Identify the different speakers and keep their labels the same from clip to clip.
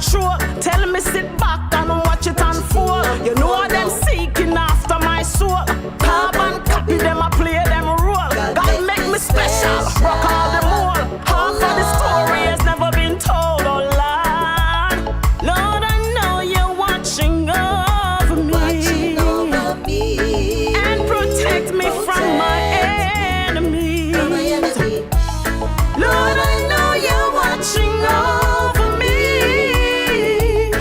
Speaker 1: control. Tell me sit back and watch it unfold. You know them seeking after my soul. Carbon copy them, I play them role. God make me special, rock all the mold. Half of the story has never been told, oh Lord. Lord, I know you're watching over me, and protect me from my enemies. Lord, I know you're watching over me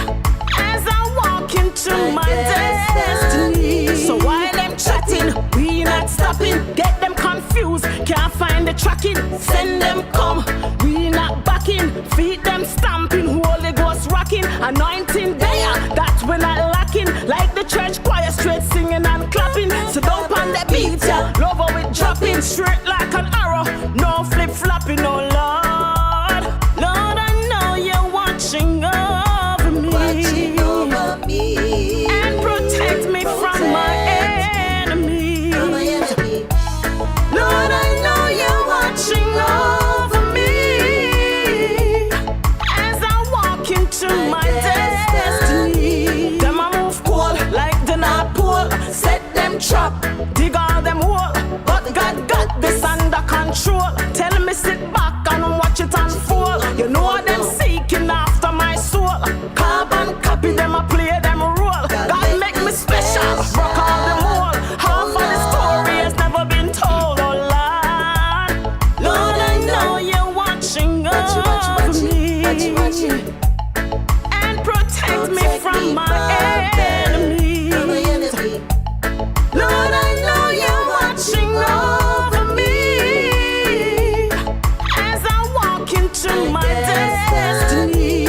Speaker 1: as I walk into my destiny. So while them chatting, we not stopping. Get them confused, can't find the tracking. Send them come, we not backing. Feet them stamping, Holy Ghost rocking. Anointing there, that we're not lacking. Like the church choir, straight singing and clapping. So don't on the beat, yeah. Love how it dropping. Straight like an arrow, no flip flopping, oh Lord. Lord, I know you're watching over me, and protect me from my enemies. Lord, I know you're watching over me as I walk into my destiny. Them I move cold like the North Pole. Set them trap, dig all them hole. But God got this under control. Tell me sit back and watch it unfold. You know them seeking after my soul. Carbon copy them, I play them role. God make me special, rock all the mold. Half of the story has never been told, oh Lord. Lord, I know you're watching over me, and protect me from my enemies. Lord, I know you're watching over me as I walk into my destiny.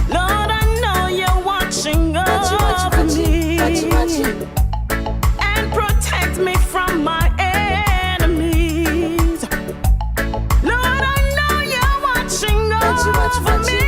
Speaker 1: Lord, I know you're watching over me, and protect me from my enemies. Lord, I know you're watching over me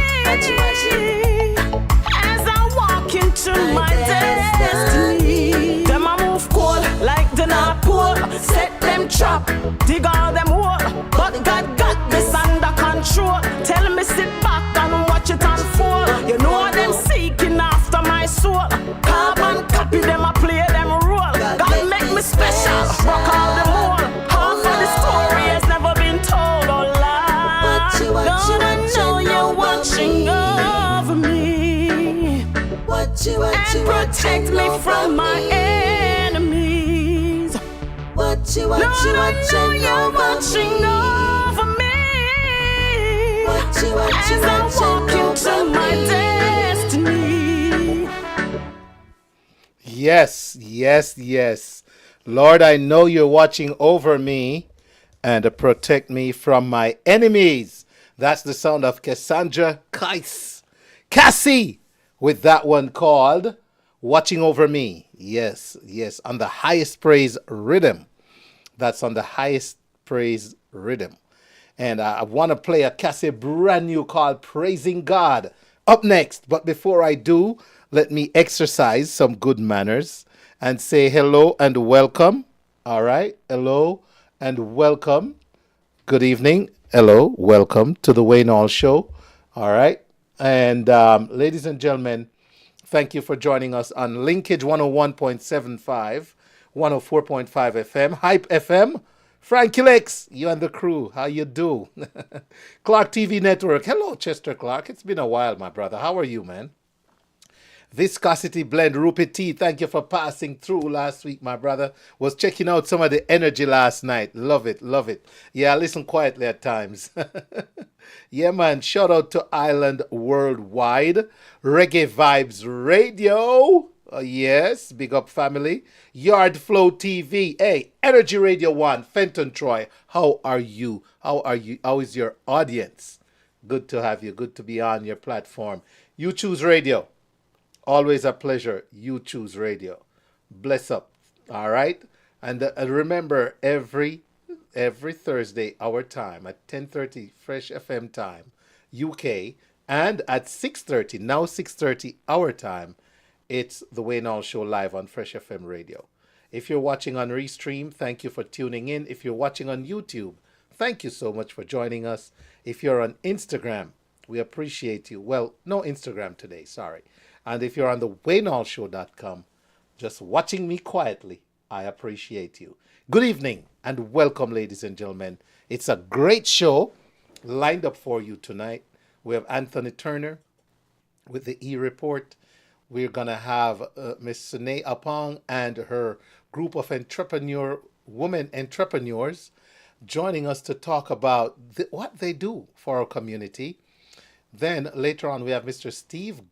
Speaker 1: as I walk into my destiny. Them I move cold like the North Pole. Set them trap, dig all them hole. But God got this under control. Tell me sit back and watch it unfold. You know them seeking after my soul. Carbon copy them, I play them role. God make me special, rock all the mold. Half of the story has never been told, oh Lord. Lord, I know you're watching over me, and protect me from my enemies. Lord, I know you're watching over me as I walk into my destiny.
Speaker 2: Yes, yes, yes. Lord, I know you're watching over me and protect me from my enemies. That's the sound of Cassandra Cassie with that one called Watching Over Me. Yes, yes, on the highest praise rhythm. That's on the highest praise rhythm. And I want to play a Cassie brand new called Praising God up next. But before I do, let me exercise some good manners and say hello and welcome. All right. Hello and welcome. Good evening. Hello. Welcome to the Wayne Hall Show. All right. And ladies and gentlemen, thank you for joining us on Linkage 101.75, 104.5 FM, Hype FM. Frankie Lex, you and the crew, how you do? Clark TV Network. Hello, Chester Clark. It's been a while, my brother. How are you, man? Viscosity Blend, Rupert T, thank you for passing through last week, my brother. Was checking out some of the energy last night. Love it, love it. Yeah, I listen quietly at times. Yeah, man, shout out to Island Worldwide. Reggae Vibes Radio. Yes, big up family. Yard Flow TV. Hey, Energy Radio 1, Fenton Troy. How are you? How are you? How is your audience? Good to have you. Good to be on your platform. You Choose Radio. Always a pleasure. You Choose Radio. Bless up. All right. And remember, every Thursday, our time at 10:30 Fresh FM time, UK, and at 6:30, now 6:30 our time, it's the Wayne Hall Show live on Fresh FM Radio. If you're watching on Restream, thank you for tuning in. If you're watching on YouTube, thank you so much for joining us. If you're on Instagram, We appreciate you. Well, no Instagram today, sorry. And if you're on the waynallshow.com, just watching me quietly, I appreciate you. Good evening and welcome, ladies and gentlemen. It's a great show lined up for you tonight. We have Anthony Turner with the E-Report. We're going to have Miss Sine Apong and her group of women entrepreneurs joining us to talk about what they do for our community. Then later on, we have Mr. Stephen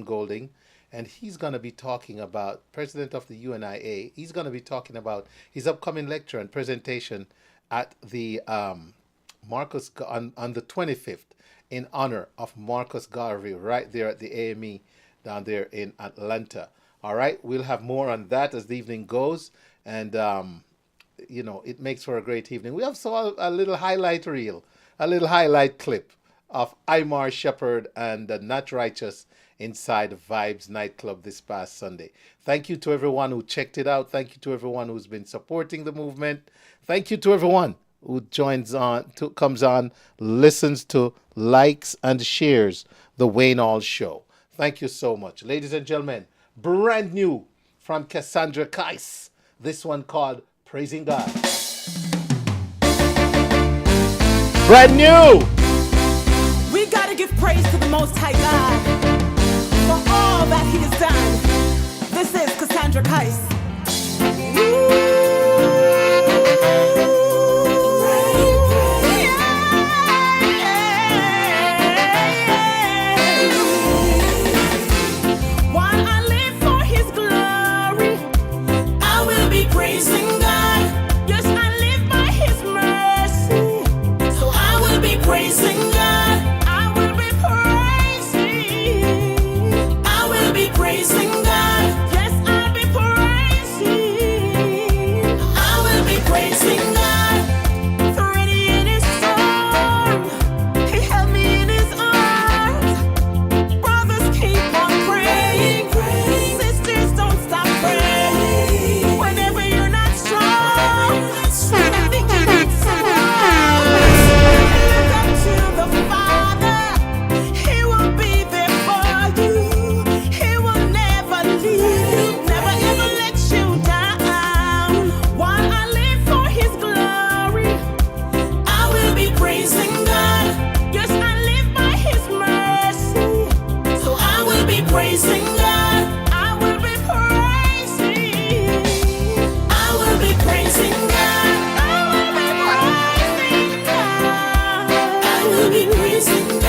Speaker 2: Golding, and he's going to be talking about president of the UNIA. He's going to be talking about his upcoming lecture and presentation at the Marcus on the 25th in honor of Marcus Garvey right there at the AME down there in Atlanta. All right, we'll have more on that as the evening goes, and it makes for a great evening. We also have a little highlight reel, a little highlight clip of Imar Shepherd and the Not Righteous inside Vibes nightclub this past Sunday. Thank you to everyone who checked it out. Thank you to everyone who's been supporting the movement. Thank you to everyone who comes on, listens to, likes, and shares the Wayne All Show. Thank you so much. Ladies and gentlemen, brand new from Cassandra Kais. This one called Praising God. Brand new!
Speaker 1: We gotta give praise to the Most High God for all that He has done. This is Cassandra Kais. While I live for His glory, I will be praising God. Yes, I live by His mercy, so I will be praising God. Praising God, yes, I'll be praising. I will be praising God. Through any storm, He held me in His arms. Brothers, keep on praying. Sisters, don't stop praying. Whenever you're not strong, when I think you need someone, look up to the Father. He will be there for you. Never ever let you down. While I live for His glory, I will be praising God. Yes, I live by His mercy, so I will be praising God. I will be praising. I will be praising God. I will be praising God. I will be praising God.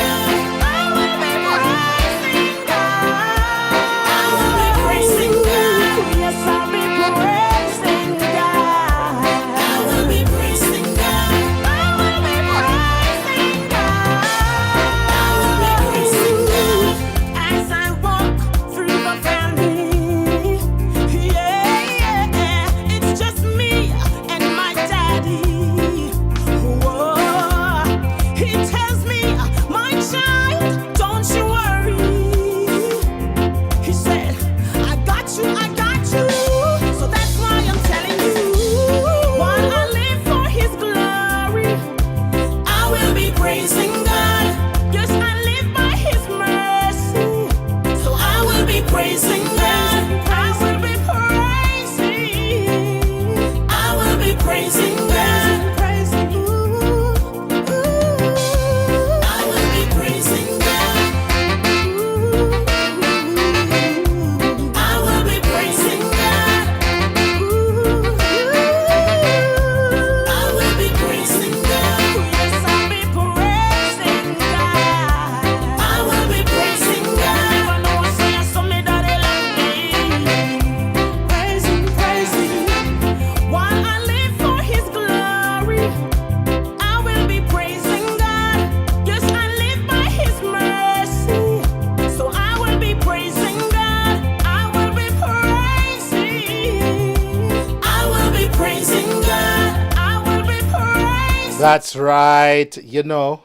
Speaker 2: That's right, you know.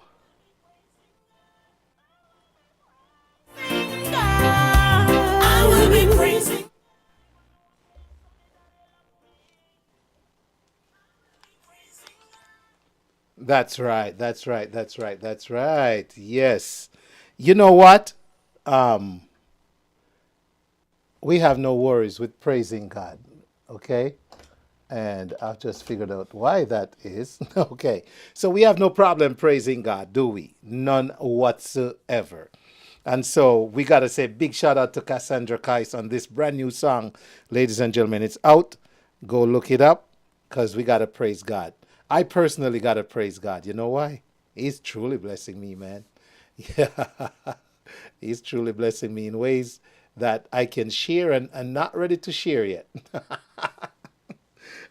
Speaker 1: I will be praising.
Speaker 2: That's right. That's right. That's right. That's right. Yes. You know what? Um, we have no worries with praising God. Okay? And I've just figured out why that is. Okay. So we have no problem praising God, do we? None whatsoever. And so we got to say big shout out to Cassandra Kais on this brand new song. Ladies and gentlemen, it's out. Go look it up because we got to praise God. I personally got to praise God. You know why? He's truly blessing me, man. Yeah. He's truly blessing me in ways that I can share and not ready to share yet.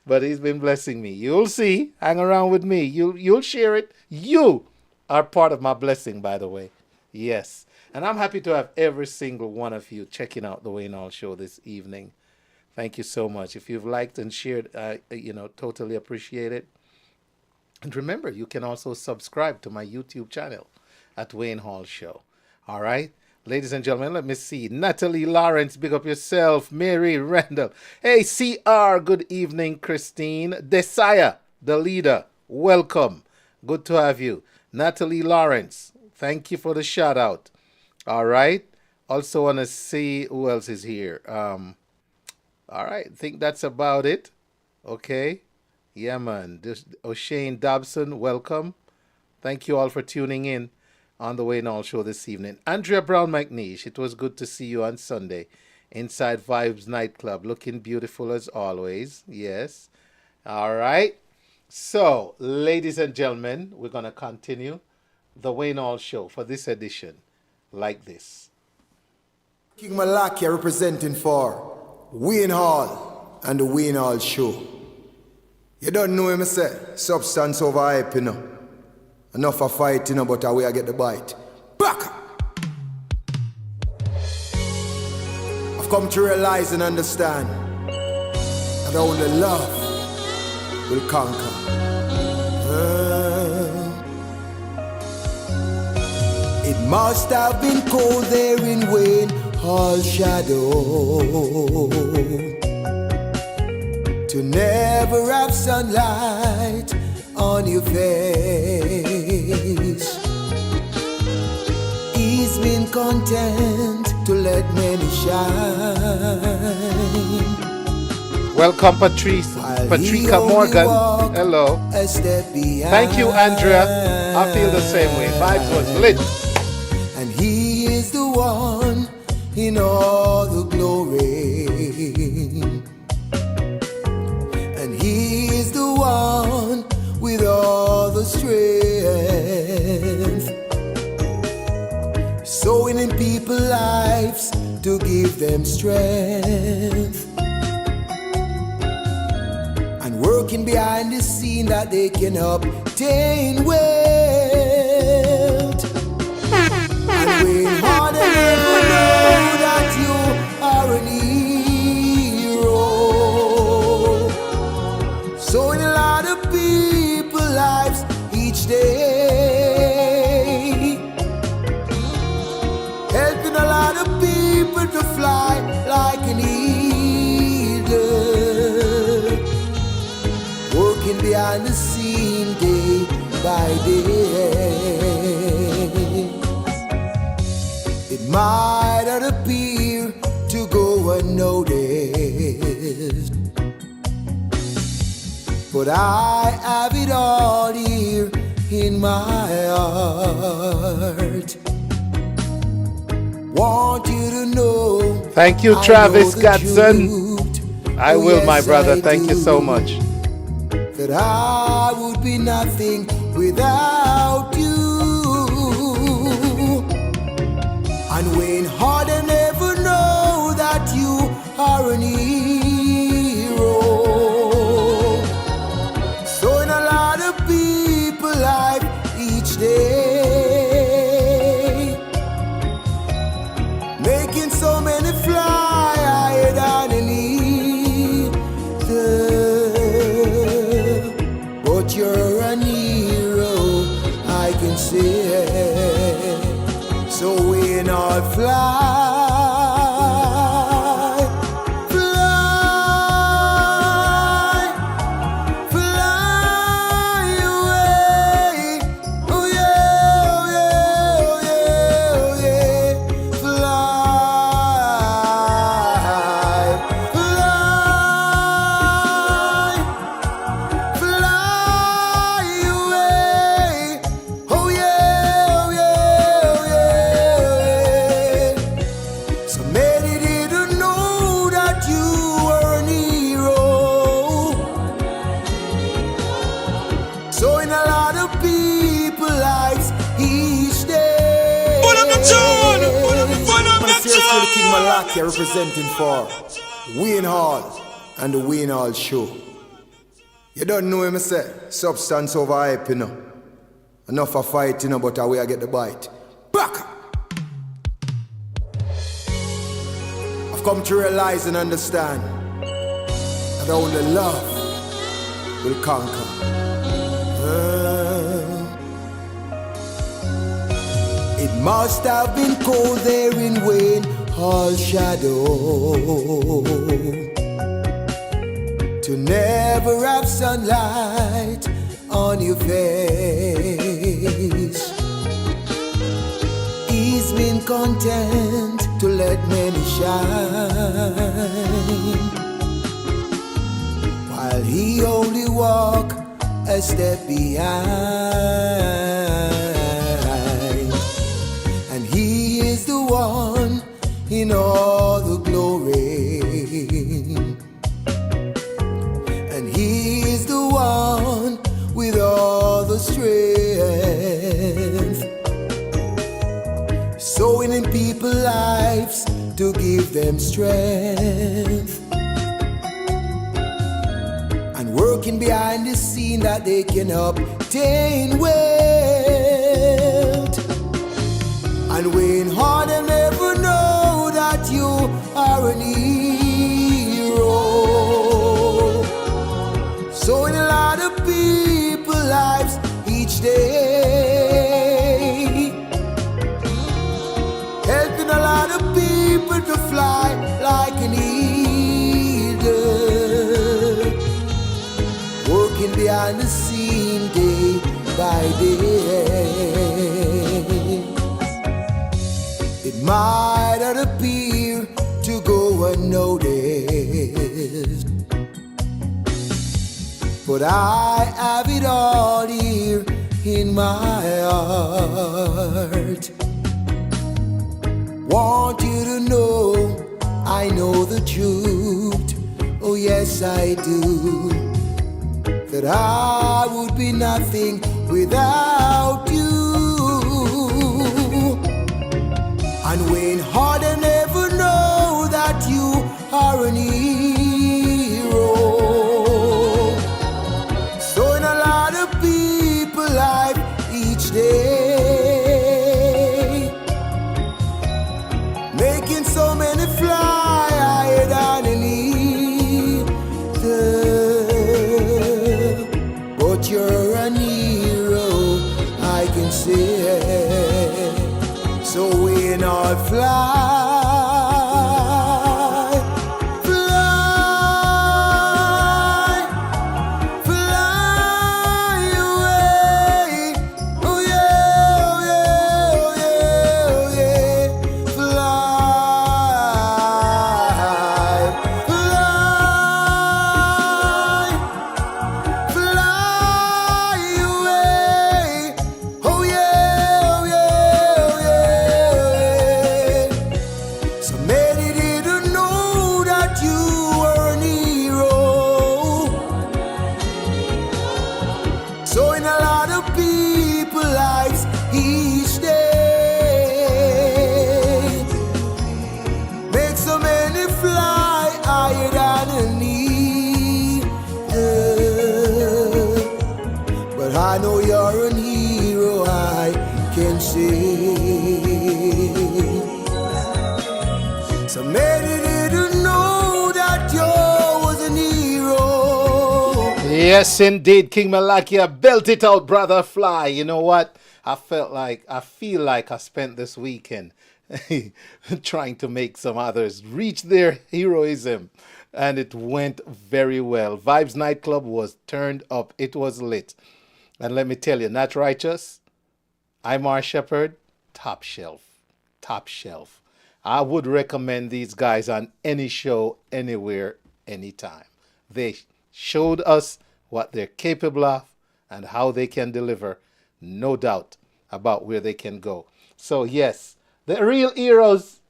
Speaker 2: But he's been blessing me. You'll see. Hang around with me. You'll share it. You are part of my blessing, by the way. Yes. And I'm happy to have every single one of you checking out the Wayne Hall Show this evening. Thank you so much. If you've liked and shared, totally appreciate it. And remember, you can also subscribe to my YouTube channel at Wayne Hall Show. All right? Ladies and gentlemen, let me see. Natalie Lawrence, big up yourself. Mary Randall. Hey, CR, good evening. Christine Desire, the leader. Welcome. Good to have you. Natalie Lawrence, thank you for the shout out. All right. Also want to see who else is here. All right. I think that's about it. Okay. Yeah, man. O'Shane Dobson, welcome. Thank you all for tuning in on the Wayne Hall Show this evening. Andrea Brown McNeish, it was good to see you on Sunday inside Vibes Nightclub. Looking beautiful as always. Yes. All right. So, ladies and gentlemen, we're going to continue the Wayne Hall Show for this edition like this.
Speaker 3: King Malakia representing for Wayne Hall and the Wayne Hall Show. You don't know him, say, substance over hype, you know. Enough for fight, you know, but I get the bite. Back! I've come to realize and understand that only love will conquer. It must have been cold there in Wayne Hall shadow to never have sunlight on your face. He's been content to let many shine.
Speaker 2: Welcome, Patricia Morgan. Hello. Thank you, Andrea. I feel the same way. Vibes was lit.
Speaker 3: And he is the one in all the glory. And he is the one with all the strength, sowing in people's lives to give them strength, and working behind the scene that they can obtain wealth. And we hardly ever know that you are an hero, sowing a lot of people's lives each day, helping a lot of people to fly like an eagle, working behind the scene day by day. It might not appear to go unnoticed, but I have it all here in my heart. Want you to know.
Speaker 2: Thank you, Travis Gatson. I will, my brother. Thank you so much.
Speaker 3: That I would be nothing without you. And when hard I never know that you are an hero, so in a lot of people's life each day, making so many fly higher than an eagle. But you're an hero, I can say. So when I fly, fly, fly away Seriously, King Malaki representing for Wayne Hall and the Wayne Hall Show. You don't know him, say, substance over hype, you know. Enough for fight, you know, but away I get the bite. Back! I've come to realize and understand that only love will conquer. It must have been cold there in Wayne Hall shadow to never have sunlight on your face. He's been content to let many shine, while he only walk a step behind. And he is the one in all the glory, and he is the one with all the strength, sowing in people's lives to give them strength, and working behind the scene that they can obtain wealth. And when hard and never know that you are an hero, so in a lot of people's lives each day, helping a lot of people to fly like an eagle, working behind the scene day by day. It might not appear to go unnoticed, but I have it all here in my heart. Want you to know I know the truth, oh yes I do, that I would be nothing without you. And when hard and never know that you are an hero, so in a lot of people's life each day, making so many fly higher than an eagle. But you're an hero, I can say. So we all fly, fly, fly away. Oh yeah, oh yeah, oh yeah, oh yeah. Fly, fly, fly away. Oh yeah, oh yeah, oh yeah. So many didn't know that you were an hero. So in a lot of people's lives each day, make so many fly higher than an eagle. But I know you're an hero, I can see. So many didn't know that you was an hero.
Speaker 2: Yes, indeed, King Malakia. Belt it out, brother. Fly. You know what? I feel like I spent this weekend trying to make some others reach their heroism, and it went very well. Vibes Nightclub was turned up. It was lit. And let me tell you, Not Righteous, Imar Shepherd, top shelf. Top shelf. I would recommend these guys on any show, anywhere, anytime. They showed us what they're capable of and how they can deliver. No doubt about where they can go. So yes, the real heroes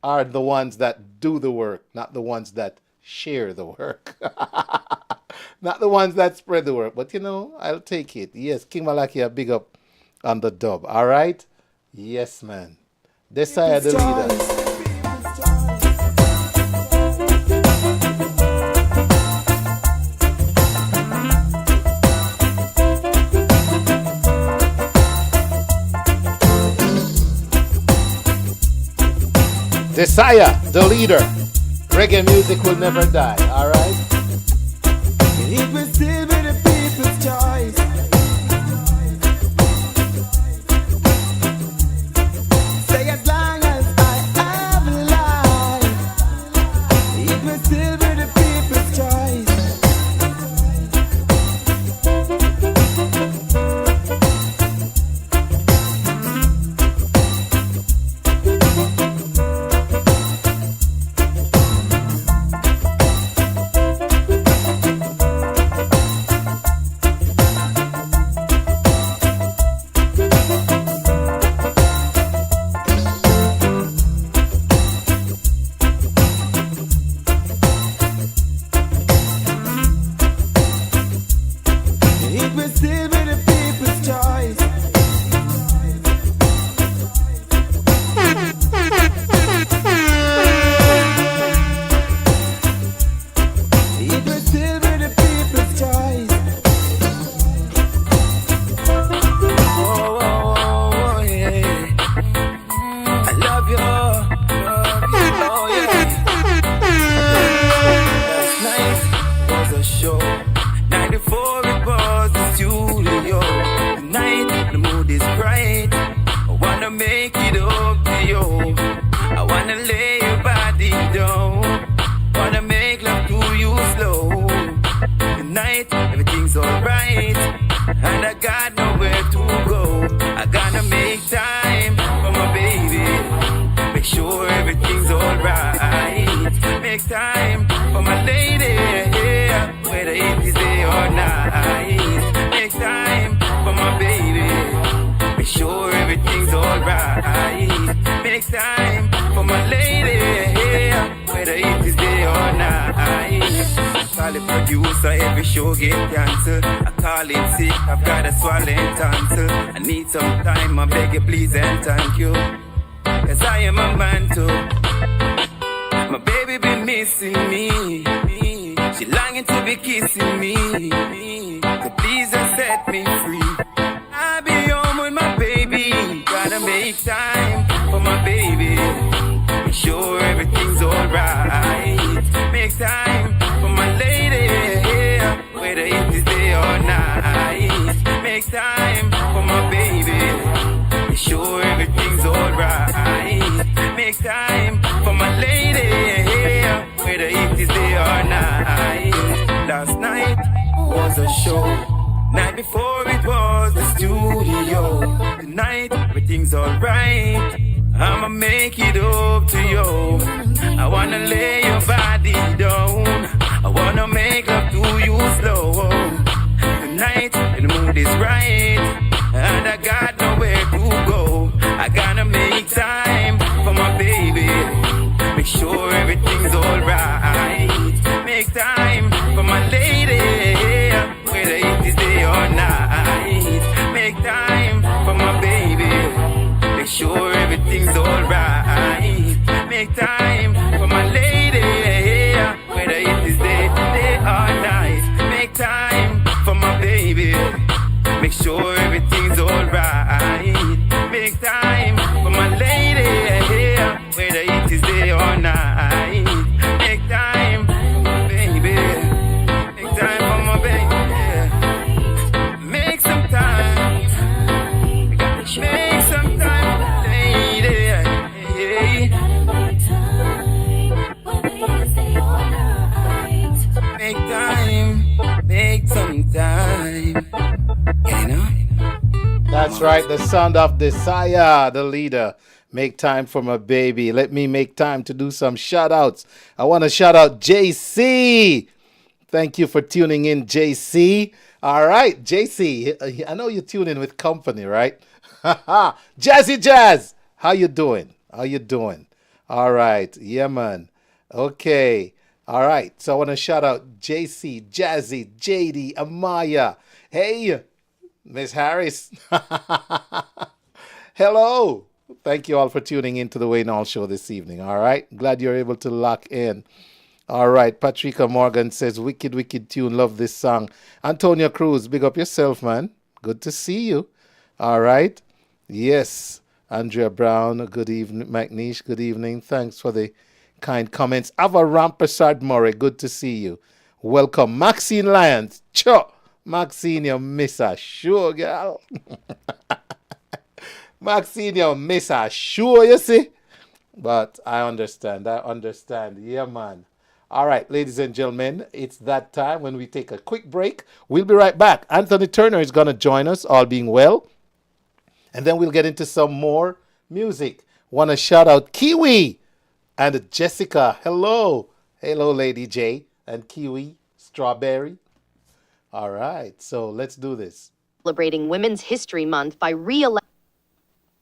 Speaker 2: are the ones that do the work, not the ones that share the work. Not the ones that spread the work. But you know, I'll take it. Yes, King Malakia, big up on the dub. All right? Yes, man. This side the leader. Desire, the leader. Reggae music will never die, alright?
Speaker 1: It will still be the people's choice. Say as long as I have life, it will still be the people's choice. It will still be the people's choice. It will still be the people's choice. Oh, oh, oh, yeah. I love you. Oh, yeah. Last night was a show. Night before it was the studio. Tonight the mood is bright. I wanna make it up to you. I wanna lay your body down. Wanna make love to you slow. Tonight everything's alright, and I got nowhere to go. I gotta make time for my baby. Make sure everything's alright. Make time for my lady, yeah, whether it is day or night. Make time for my baby. Make sure everything's alright. Make time for my lady, yeah, whether it is day or night. Call the producer, every show get canceled. I call in sick, I've got a swallowing tonsil. I need some time, I beg you please and thank you. Cause I am a man too. My baby been missing me. She longing to be kissing me. So please just set me free. I'll be home with my baby. Gotta make time for my baby. Make sure everything's alright. Make time for my lady, yeah, whether it is day or night. Make time for my baby. Make sure everything's alright. Make time for my lady, yeah, whether it is day or night. Last night was a show. Night before it was the studio. Tonight everything's alright. I'ma make it up to you. I wanna lay your body down. I wanna make love to you slow. Tonight the mood is right, and I got nowhere to go. I gotta make time for my baby. Make sure everything's alright. Make time for my lady, whether it is day or night. Make time for my baby. Make sure everything's alright. Make time for my lady, whether it is day or night. Make time for my baby. Make sure everything's alright. Make time for my lady, whether it is day or night. Make time for my baby. Make time for my baby. Make some time. Make some time, lady. Make time, make some time. You know?
Speaker 2: That's right, the sound of Desire, the leader. Make time for my baby. Let me make time to do some shout outs. I want to shout out JC. Thank you for tuning in, JC. All right, JC, I know you tune in with company, right? Jazzy Jazz, how you doing? How you doing? All right, yeah, man. Okay, all right. So I want to shout out JC, Jazzy, JD, Amaya. Hey, Miss Harris. Hello. Thank you all for tuning in to the Wayne Hall Show this evening. All right, glad you're able to lock in. All right, Patricia Morgan says, wicked, wicked tune. Love this song. Antonio Cruz, big up yourself, man. Good to see you. All right. Yes. Andrea Brown, good evening. McNeish, good evening. Thanks for the kind comments. Ava Rampersad Murray, good to see you. Welcome. Maxine Lyons. Cho. Maxine, you miss her. Sure, girl. Maxine, you miss her. Sure, you see. But I understand. Yeah, man. All right, ladies and gentlemen, it's that time when we take a quick break. We'll be right back. Anthony Turner is going to join us, all being well. And then we'll get into some more music. Want to shout out Kiwi and Jessica. Hello. Hello, Lady J and Kiwi, Strawberry. All right, so let's do this.
Speaker 4: Celebrating Women's History Month by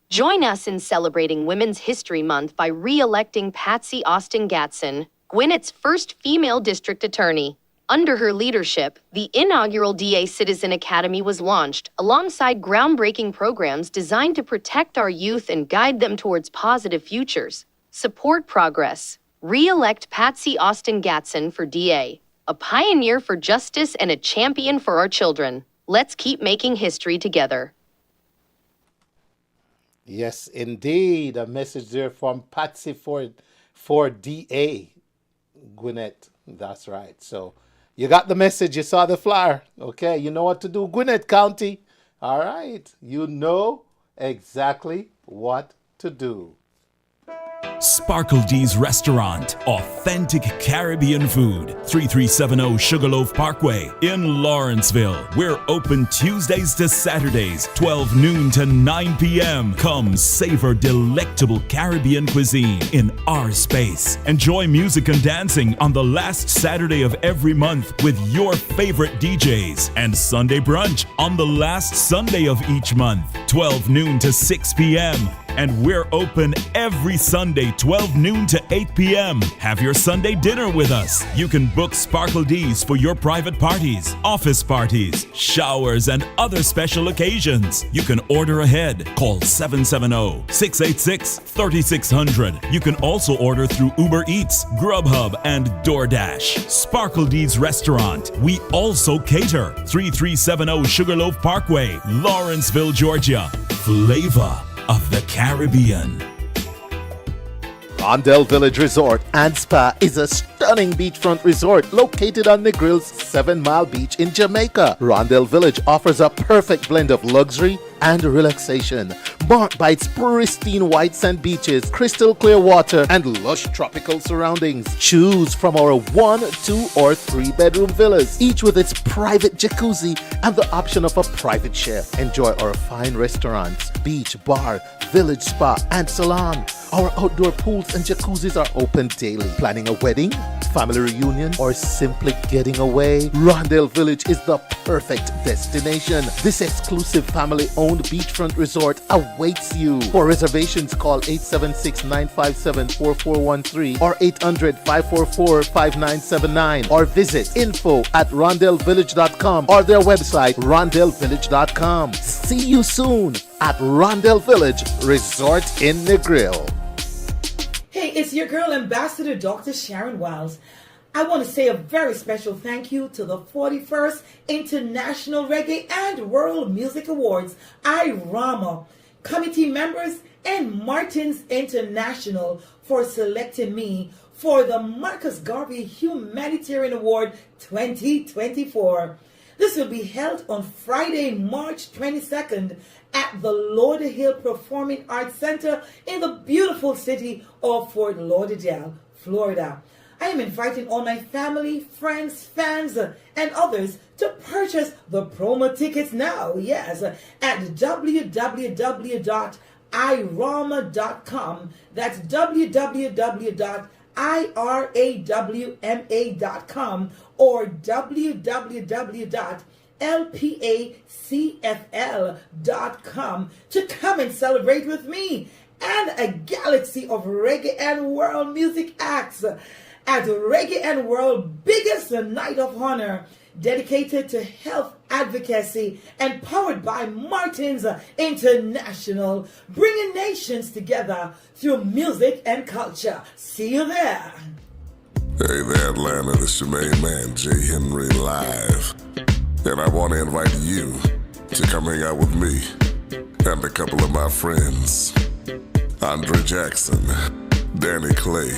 Speaker 4: Join us in celebrating Women's History Month by re-electing Patsy Austin Gatson, Gwinnett's first female district attorney. Under her leadership, the inaugural DA Citizen Academy was launched, alongside groundbreaking programs designed to protect our youth and guide them towards positive futures. Support progress. Re-elect Patsy Austin Gatson for DA, a pioneer for justice and a champion for our children. Let's keep making history together.
Speaker 2: Yes, indeed. A message there from Patsy for DA, Gwinnett. That's right. So you got the message. You saw the flyer. Okay, you know what to do. Gwinnett County. All right. You know exactly what to do.
Speaker 5: Sparkle D's Restaurant, authentic Caribbean food, 3370 Sugarloaf Parkway in Lawrenceville. We're open Tuesdays to Saturdays, 12 noon to 9 p.m. Come savor delectable Caribbean cuisine in our space. Enjoy music and dancing on the last Saturday of every month with your favorite DJs, and Sunday brunch on the last Sunday of each month, 12 noon to 6 p.m. And we're open every Sunday, 12 noon to 8 p.m. Have your Sunday dinner with us. You can book Sparkle D's for your private parties, office parties, showers, and other special occasions. You can order ahead. Call 770-686-3600. You can also order through Uber Eats, Grubhub, and DoorDash. Sparkle D's Restaurant. We also cater. 3370 Sugarloaf Parkway, Lawrenceville, Georgia. Flavor of the Caribbean.
Speaker 2: Rondell Village Resort and Spa is a stunning beachfront resort located on Negril's 7 Mile Beach in Jamaica. Rondell Village offers a perfect blend of luxury and relaxation, marked by its pristine white sand beaches, crystal clear water, and lush tropical surroundings. Choose from our 1, 2, or 3 bedroom villas, each with its private jacuzzi and the option of a private chef. Enjoy our fine restaurants, beach, bar, village spa, and salon. Our outdoor pools and jacuzzis are open daily. Planning a wedding, family reunion, or simply getting away? Rondell Village is the perfect destination. This exclusive family-owned beachfront resort awaits you. For reservations, call 876-957-4413 or 800-544-5979 or visit info@rondellvillage.com or their website rondellvillage.com. See you soon at Rondell Village Resort in Negril.
Speaker 6: Hey, it's your girl, Ambassador Dr. Sharon Wiles. I want to say a very special thank you to the 41st International Reggae and World Music Awards, IRAMA, committee members, and Martins International for selecting me for the Marcus Garvey Humanitarian Award 2024. This will be held on Friday, March 22nd at the Lauderdale Performing Arts Center in the beautiful city of Fort Lauderdale, Florida. I am inviting all my family, friends, fans, and others to purchase the promo tickets now, yes, at www.irawma.com. That's www.irawma.com or www.lpacfl.com to come and celebrate with me and a galaxy of reggae and world music acts at Reggae and World biggest night of honor, dedicated to health advocacy and powered by Martins International, bringing nations together through music and culture. See you there.
Speaker 7: Hey there, Atlanta. This is your main man, J. Henry, live. And I want to invite you to come hang out with me and a couple of my friends Andre Jackson, Danny Clay,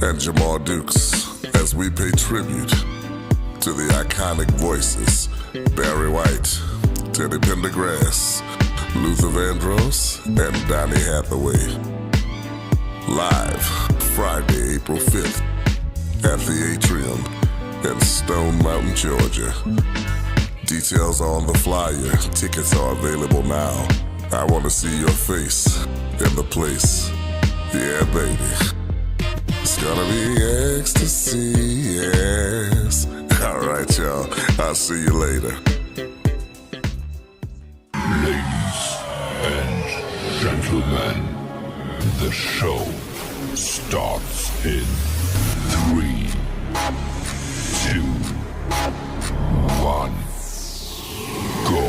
Speaker 7: and Jamal Dukes as we pay tribute to the iconic voices Barry White, Teddy Pendergrass, Luther Vandross, and Donny Hathaway. Live Friday, April 5th at the Atrium in Stone Mountain, Georgia. Details are on the flyer. Tickets are available now. I want to see your face in the place. Yeah, baby. It's gonna be ecstasy, yes. All right, y'all. I'll see you later.
Speaker 8: Ladies and gentlemen, the show starts in 3, 2, 1, go.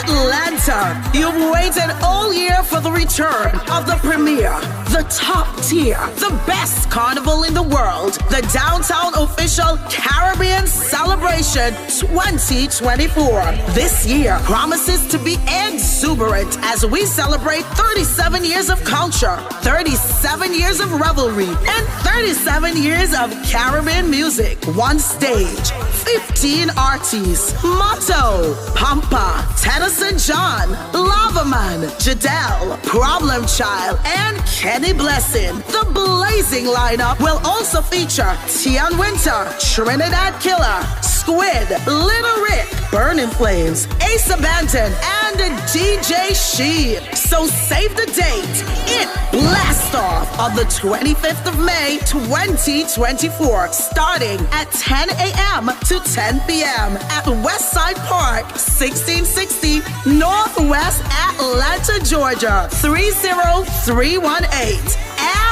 Speaker 1: Atlanta, you've waited all year for the return of the premier, the top tier, the best carnival in the world, the downtown official Caribbean Celebration 2024. This year promises to be exuberant as we celebrate 37 years of culture, 37 years of revelry, and 37 years of Caribbean music. One stage, 15 artists, Motto, Pampa, Tennyson John, Lavaman, Jadelle, Problem Child, and Kenny Blessing. The blazing lineup will also feature Tian Winter, Trinidad Killer, Squid, Little Rick, Burning Flames, Ace Abandon, and DJ She. So save the date. It blasts off on the 25th of May, 2024, starting at 10 a.m. to 10 p.m. at Westside Park, 1660 Northwest Atlanta, Georgia, 30318.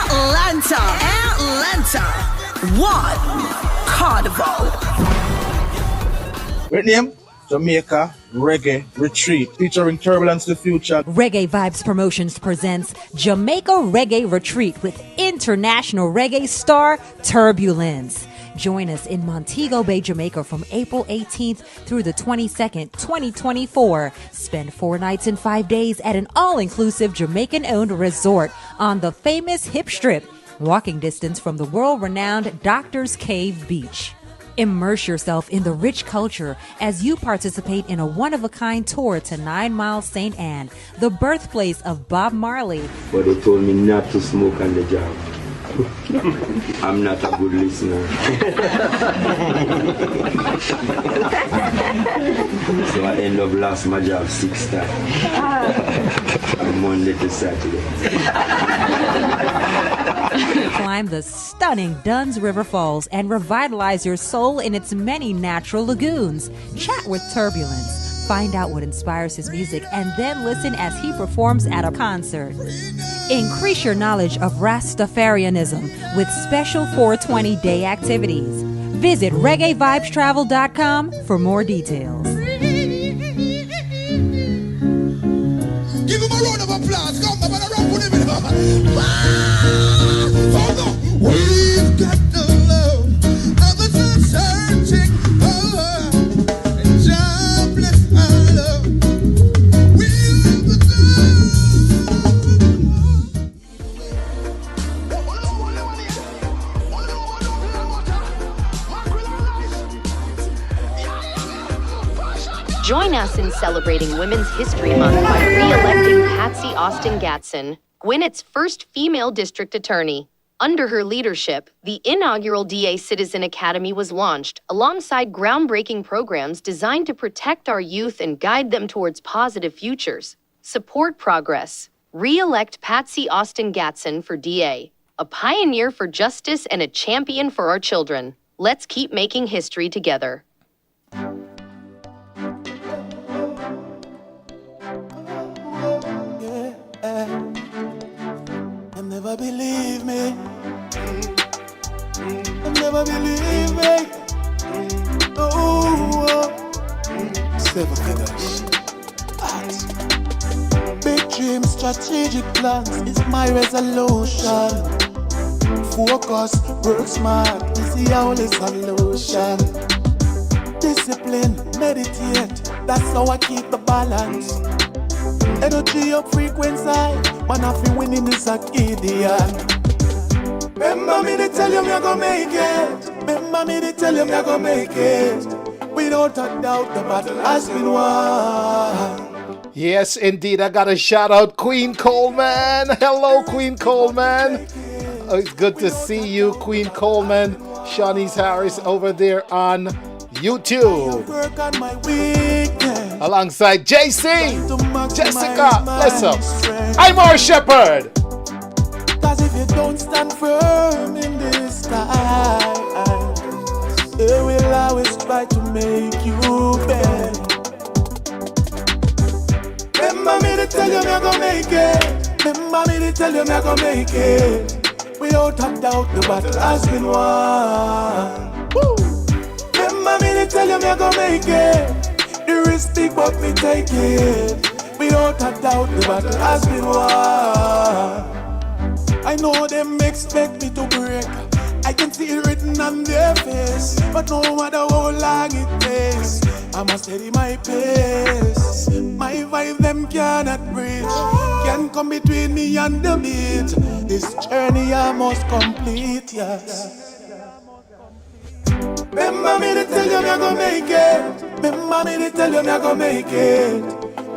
Speaker 1: Atlanta. One Carnival.
Speaker 9: Great name? Jamaica Reggae Retreat, featuring Turbulence the Future.
Speaker 10: Reggae Vibes Promotions presents Jamaica Reggae Retreat with international reggae star Turbulence. Join us in Montego Bay, Jamaica from April 18th through the 22nd, 2024. Spend 4 nights and 5 days at an all-inclusive Jamaican-owned resort on the famous Hip Strip, walking distance from the world-renowned Doctor's Cave Beach. Immerse yourself in the rich culture as you participate in a one-of-a-kind tour to 9 Mile St. Anne, the birthplace of Bob Marley.
Speaker 11: But they told me not to smoke on the job. I'm not a good listener. So I end up lost my job 6 times. From Monday to Saturday.
Speaker 10: Climb the stunning Dunn's River Falls and revitalize your soul in its many natural lagoons. Chat with Turbulence. Find out what inspires his music and then listen as he performs at a concert. Increase your knowledge of Rastafarianism with special 420 day activities. Visit reggaevibestravel.com for more details.
Speaker 12: Give him a round of applause. Come on, a round with him. We've got the love of the searching power. And God bless our love.
Speaker 4: Join us in celebrating Women's History Month by re-electing Patsy Austin Gatson, Gwinnett's first female district attorney. Under her leadership, the inaugural DA Citizen Academy was launched alongside groundbreaking programs designed to protect our youth and guide them towards positive futures. Support progress. Re-elect Patsy Austin Gatson for DA, a pioneer for justice and a champion for our children. Let's keep making history together.
Speaker 12: Never believe me. Never believe me. Oh, 7 figures. Big dreams, strategic plans is my resolution. Focus, work smart is the only solution. Discipline, meditate, that's how I keep the balance. Energy up frequency. Man, I feel winning this a Gideon. Remember me to tell you me I gon' make it. Remember me to tell you me I gon' make it. Without a doubt the battle has been won.
Speaker 2: Yes, indeed. I got to shout out Queen Coleman. Hello, Queen Coleman. Oh, it's good to see you, Queen Coleman. Shawnee's Harris over there on YouTube. Alongside JC, Jessica, bless up. I'm our shepherd.
Speaker 12: Cause if you don't stand firm in this time, they will always try to make you bend. Remember me to tell you me I gon' make it. Remember me to tell you me I gon' make it. Without a doubt the battle has been won. Woo. Remember me to tell you me I gon' make it. The risk big but me take it. Without a doubt the battle has been won. I know them expect me to break. I can see it written on their face. But no matter how long it takes, I'ma steady my pace. My vibe them cannot bridge. Can come between me and the beat. This journey I must complete, yes. Remember me to tell you me I gon' make it. Remember me to tell you me I gon' make it.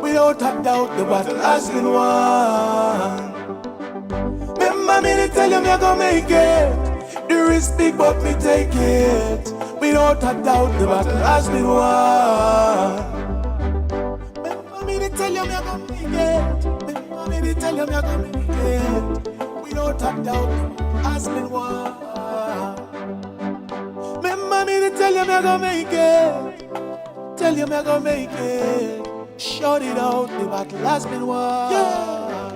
Speaker 12: Without a doubt the battle has been won. Remember me to tell you me I gon' make it. The risk big but me take it. Without a doubt the battle has been won. Remember me to tell you me I gon' make it. Remember me to tell you me I gon' make it. Without a doubt has been won. Remember me to tell you me I gon' make it. Tell you me I gon' make it. Shout it out, the battle has been won. Yeah.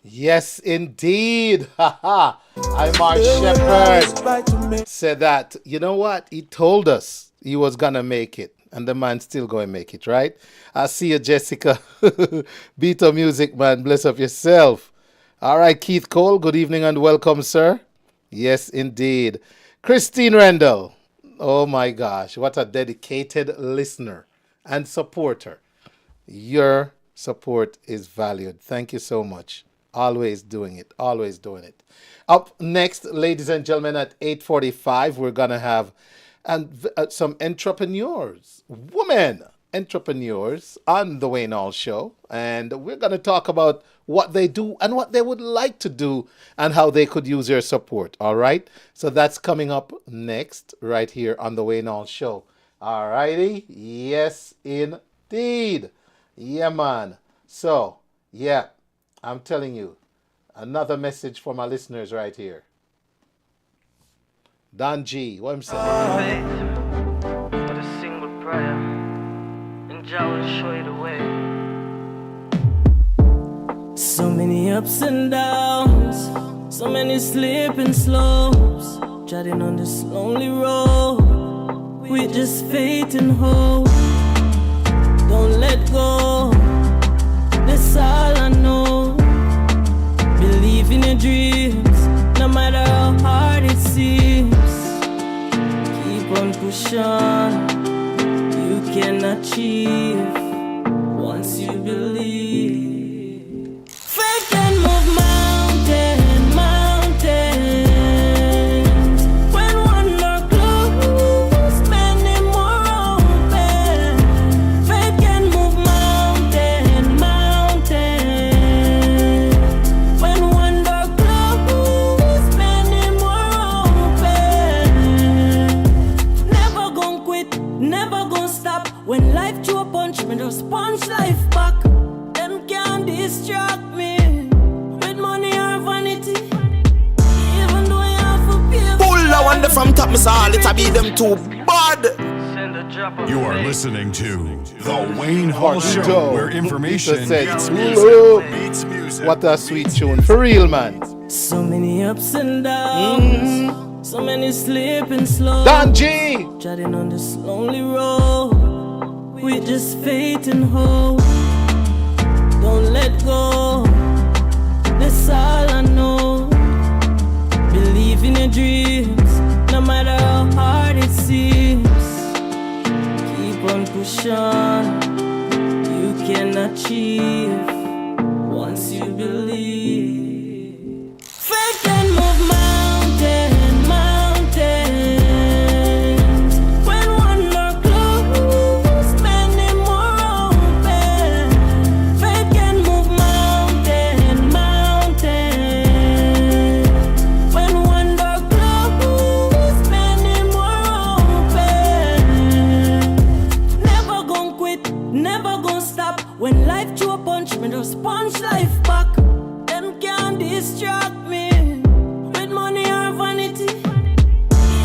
Speaker 2: Yes, indeed. I'm our shepherd. Said that, you know what? He told us he was going to make it. And the man's still going to make it, right? I see you, Jessica. Beat of music, man. Bless up yourself. All right, Keith Cole. Good evening and welcome, sir. Yes, indeed. Christine Rendell. Oh, my gosh. What a dedicated listener and supporter. Your support is valued. Thank you so much. Always doing it. Always doing it. Up next, ladies and gentlemen, at 8:45, we're going to have some entrepreneurs, women entrepreneurs on the Wayne Hall Show. And we're going to talk about what they do and what they would like to do and how they could use your support. All right. So that's coming up next right here on the Wayne Hall Show. All righty. Yes, indeed. Yeah, man. So, yeah. I'm telling you, another message for my listeners right here. Don G, what I'm saying?
Speaker 1: With a single prayer, and Jah will show you the way. So many ups and downs, so many slipping slopes, treading on this lonely road with just faith and hope. Don't let go. That's all I know. Believe in your dreams, no matter how hard it seems. Keep on pushing, you can achieve once you believe. Faith can move mountains, mountains. When one door closes, many more open. Faith can move mountains, mountains. When one door closes, many more open. Never gon' quit, never gon' stop. When life throw a punch, me just punch life back. Them can't distract me with money or vanity. Even though I have to pay.
Speaker 13: Pull the one from top, me saw it'll be them too bad.
Speaker 5: You are listening to The Wayne Hall Show, where information meets music.
Speaker 2: What a sweet tune. For real, man.
Speaker 1: So many ups and downs, so many slipping slopes.
Speaker 2: Don G!
Speaker 1: Treading on this lonely road with just faith and hope. Don't let go. That's all I know. Believe in your dreams, no matter how hard it seems. Keep on pushing, you sponge life back. Them can't distract me with money or vanity.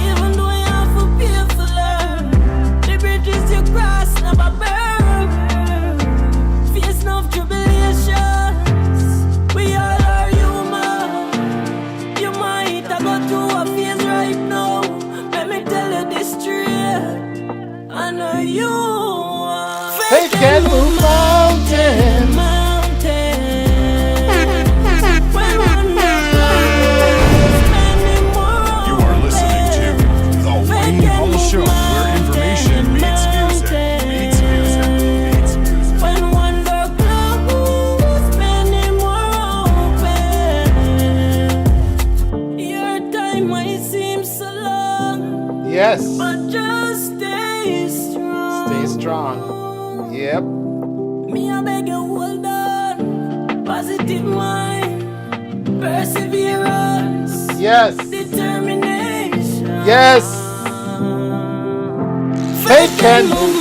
Speaker 1: Even though you have to pay for learn, the bridges you cross never burn. Face no tribulations, we all are human. You might have got through a phase right now. Let me tell you this straight. I know you are.
Speaker 2: Faith can move mountains.
Speaker 5: You are listening to The Wayne Hall Show, where information meets music, meets music, meets music.
Speaker 1: When one door closed, many more open. Your time might seem so long,
Speaker 2: Yes.
Speaker 1: but just stay strong.
Speaker 2: Stay strong. Yep.
Speaker 1: Me, I beg you, hold on. Positive mind, perseverance,
Speaker 2: Yes.
Speaker 1: determination.
Speaker 2: Yes. Faith can move.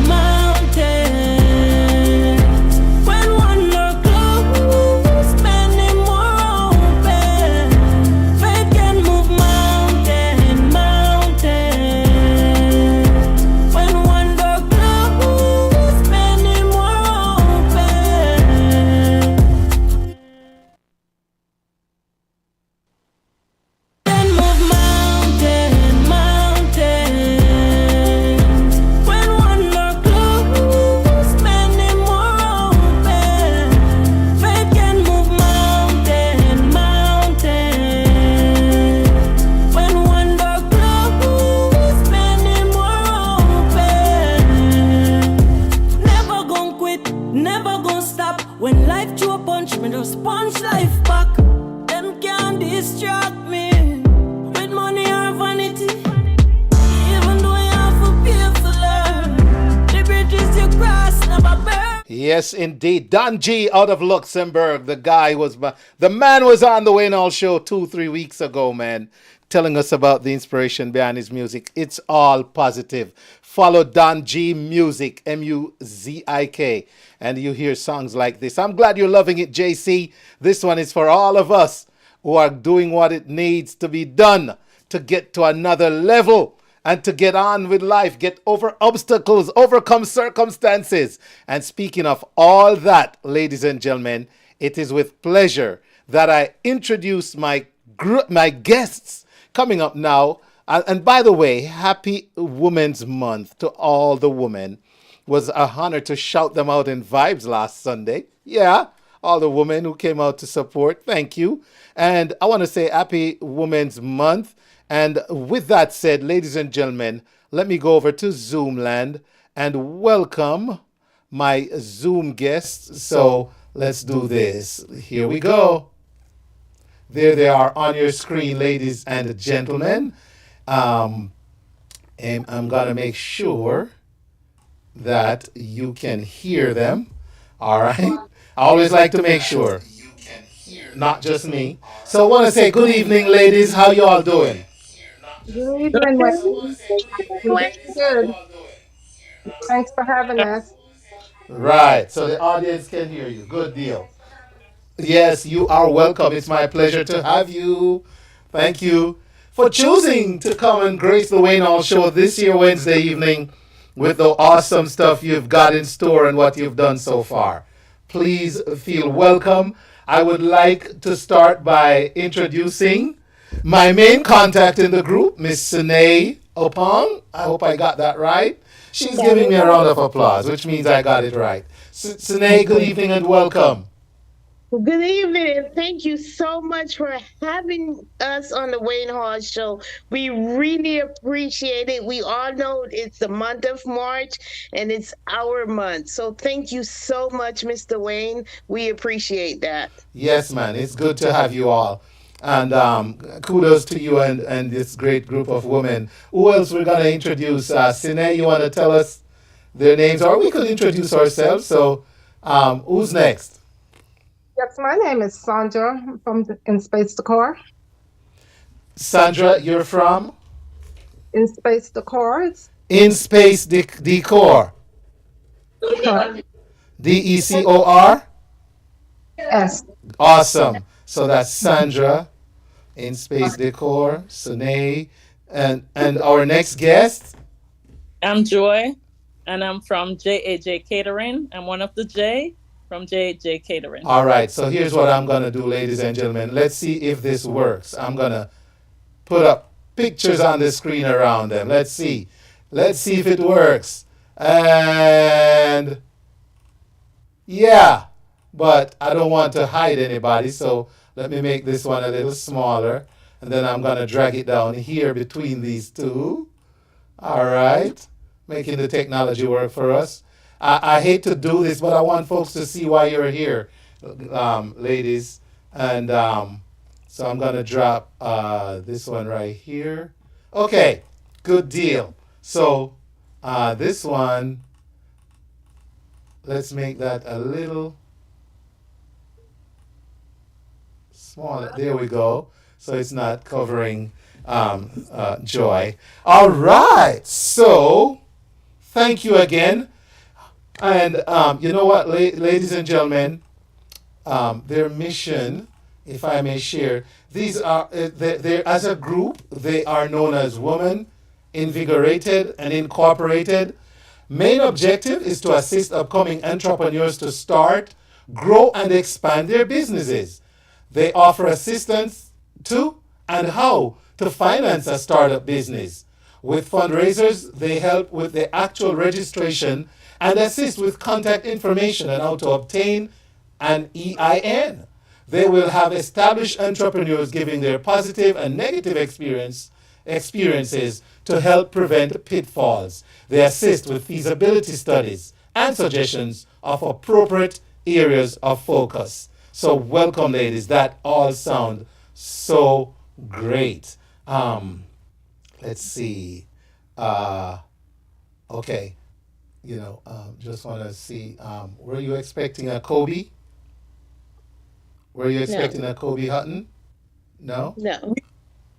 Speaker 1: Mountains. When one door closed, many more open. Faith can move mountains. When one door closed, many more open. Can move mountains. When one door closed, many more open. Faith can move mountains. When one door closed, many more open. Never gon' quit, never gon' stop. When life threw a punch, me just punch life back. Them can't distract me with money or vanity. Even though you have to pay for learn, the bridges you cross never burn.
Speaker 2: Yes, indeed. Don G out of Luxembourg. The man was on the Wayne Hall Show 2-3 weeks ago, man, telling us about the inspiration behind his music. It's all positive. Follow Don G Music, Muzik, and you hear songs like this. I'm glad you're loving it, JC. This one is for all of us who are doing what it needs to be done to get to another level and to get on with life, get over obstacles, overcome circumstances. And speaking of all that, ladies and gentlemen, it is with pleasure that I introduce my guests coming up now. And by the way, happy Women's Month to all the women. Was a honor to shout them out in Vibes last Sunday. Yeah, all the women who came out to support, thank you. And I want to say happy Women's Month. And with that said, ladies and gentlemen, let me go over to Zoomland and welcome my Zoom guests. So let's do this. Here we go. There they are on your screen, ladies and gentlemen. And I'm going to make sure that you can hear them. All right. I always like to make sure. Not just me. So I want to say good evening, ladies. How you all doing?
Speaker 14: Good evening, Wayne. We're good. Thanks for having us.
Speaker 2: Right. So the audience can hear you. Good deal. Yes, you are welcome. It's my pleasure to have you. Thank you for choosing to come and grace the Wayne Hall Show this year Wednesday evening with the awesome stuff you've got in store and what you've done so far. Please feel welcome. I would like to start by introducing my main contact in the group, Miss Sine Opong. I hope I got that right. She's giving me a round of applause, which means I got it right. Sine, good evening and welcome.
Speaker 15: Good evening. Thank you so much for having us on the Wayne Hall Show. We really appreciate it. We all know it's the month of March and it's our month. So thank you so much, Mr. Wayne. We appreciate that.
Speaker 2: Yes, man. It's good to have you all. And kudos to you and this great group of women. Who else we're going to introduce? Sine, you want to tell us their names? Or we could introduce ourselves. So who's next?
Speaker 14: Yes, my name is Sandra from In Space Decor.
Speaker 2: Sandra, you're from?
Speaker 14: In Space Decor.
Speaker 2: In Space Decor. Decor?
Speaker 14: Yes.
Speaker 2: Awesome. So that's Sandra in Space Decor, Sune, and our next guest.
Speaker 16: I'm Joy, and I'm from JAJ Catering. I'm one of the J from JAJ Catering.
Speaker 2: All right, so here's what I'm going to do, ladies and gentlemen. Let's see if this works. I'm going to put up pictures on the screen around them. Let's see. Let's see if it works. And yeah, but I don't want to hide anybody, so let me make this one a little smaller. And then I'm going to drag it down here between these two. All right, making the technology work for us. I hate to do this, but I want folks to see why you're here, ladies. And so I'm going to drop this one right here. Okay, good deal. So this one, let's make that a little smaller. There we go. So it's not covering Joy. All right. So thank you again. And you know what, ladies and gentlemen, their mission, if I may share, these are, they're, as a group, they are known as Women Invigorated and Incorporated. Main objective is to assist upcoming entrepreneurs to start, grow, and expand their businesses. They offer assistance to and how to finance a startup business. With fundraisers, they help with the actual registration and assist with contact information and how to obtain an EIN. They will have established entrepreneurs giving their positive and negative experiences to help prevent pitfalls. They assist with feasibility studies and suggestions of appropriate areas of focus. So welcome, ladies. That all sound so great. Let's see. Okay. Just want to see. Were you expecting a Kobe? Were you expecting a Kobe Hutton? No?
Speaker 15: No.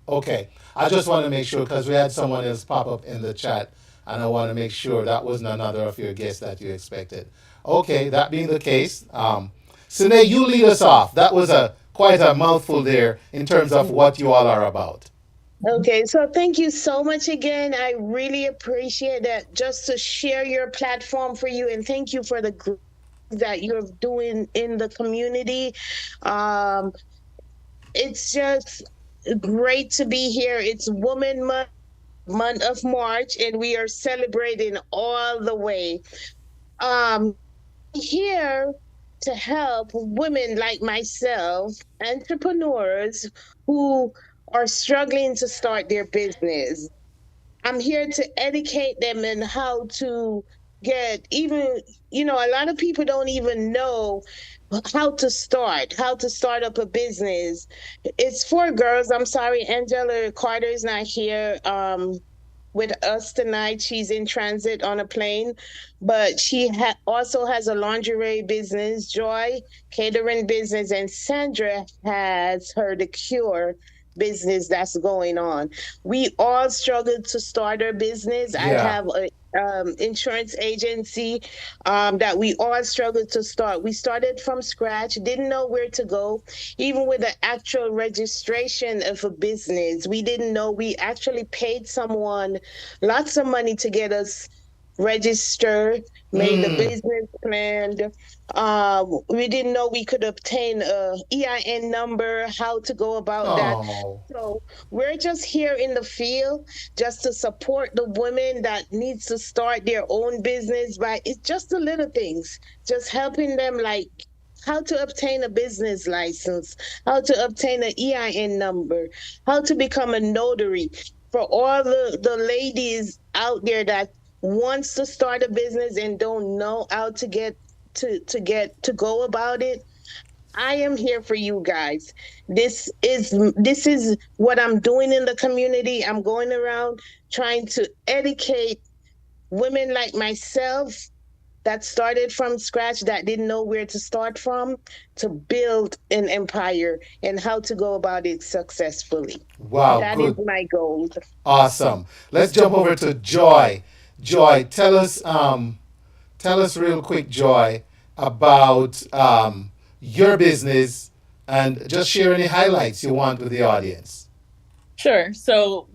Speaker 2: Okay. I just want to make sure because we had someone else pop up in the chat, and I want to make sure that wasn't another of your guests that you expected. Okay, that being the case, Sine, you lead us off. That was quite a mouthful there in terms of what you all are about.
Speaker 15: Okay, so thank you so much again. I really appreciate that, just to share your platform for you, and thank you for the group that you're doing in the community. It's just great to be here. It's Women month of March, and we are celebrating all the way. Here to help women like myself, entrepreneurs who are struggling to start their business. I'm here to educate them in how to get a lot of people don't even know how to start up a business. It's for girls. I'm sorry, Angela Carter is not here with us tonight. She's in transit on a plane, but she also has a lingerie business, Joy catering business, and Sandra has her The Cure business that's going on. We all struggled to start our business. Yeah. I have a insurance agency that we all struggled to start. We started from scratch, didn't know where to go. Even with the actual registration of a business, we didn't know. We actually paid someone lots of money to get us registered, made the business plan. We didn't know we could obtain a EIN number, how to go about that. So we're just here in the field just to support the women that needs to start their own business by it's just the little things, just helping them like how to obtain a business license, how to obtain an EIN number, how to become a notary. For all the ladies out there that wants to start a business and don't know how to get to go about it, I am here for you guys. This is what I'm doing in the community. I'm going around trying to educate women like myself that started from scratch, that didn't know where to start from, to build an empire and how to go about it successfully.
Speaker 2: Wow,
Speaker 15: that
Speaker 2: good.
Speaker 15: is my goal.
Speaker 2: Awesome. Let's jump over to Joy. Joy, tell us real quick, Joy, about your business and just share any highlights you want with the audience.
Speaker 16: Sure. So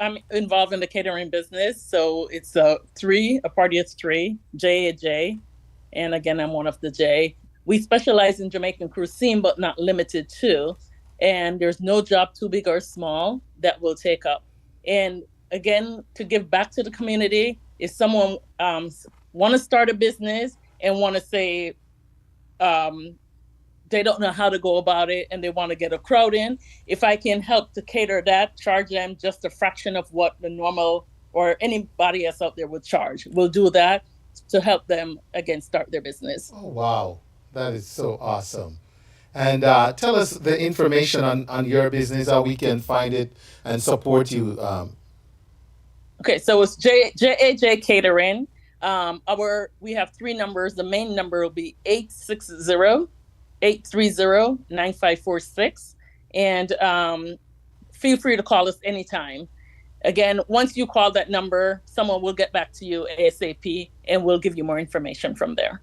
Speaker 16: I'm involved in the catering business. So it's a party of three, J. And again, I'm one of the J. We specialize in Jamaican cuisine, but not limited to. And there's no job too big or small that we'll take up. And again, to give back to the community, if someone want to start a business and want to say they don't know how to go about it and they want to get a crowd in, if I can help to cater that, charge them just a fraction of what the normal or anybody else out there would charge. We'll do that to help them, again, start their business.
Speaker 2: Oh, wow. That is so awesome. And tell us the information on your business, how we can find it and support you.
Speaker 16: Okay, so it's JAJ Catering. We have 3 numbers. The main number will be 860-830-9546. And feel free to call us anytime. Again, once you call that number, someone will get back to you ASAP and we'll give you more information from there.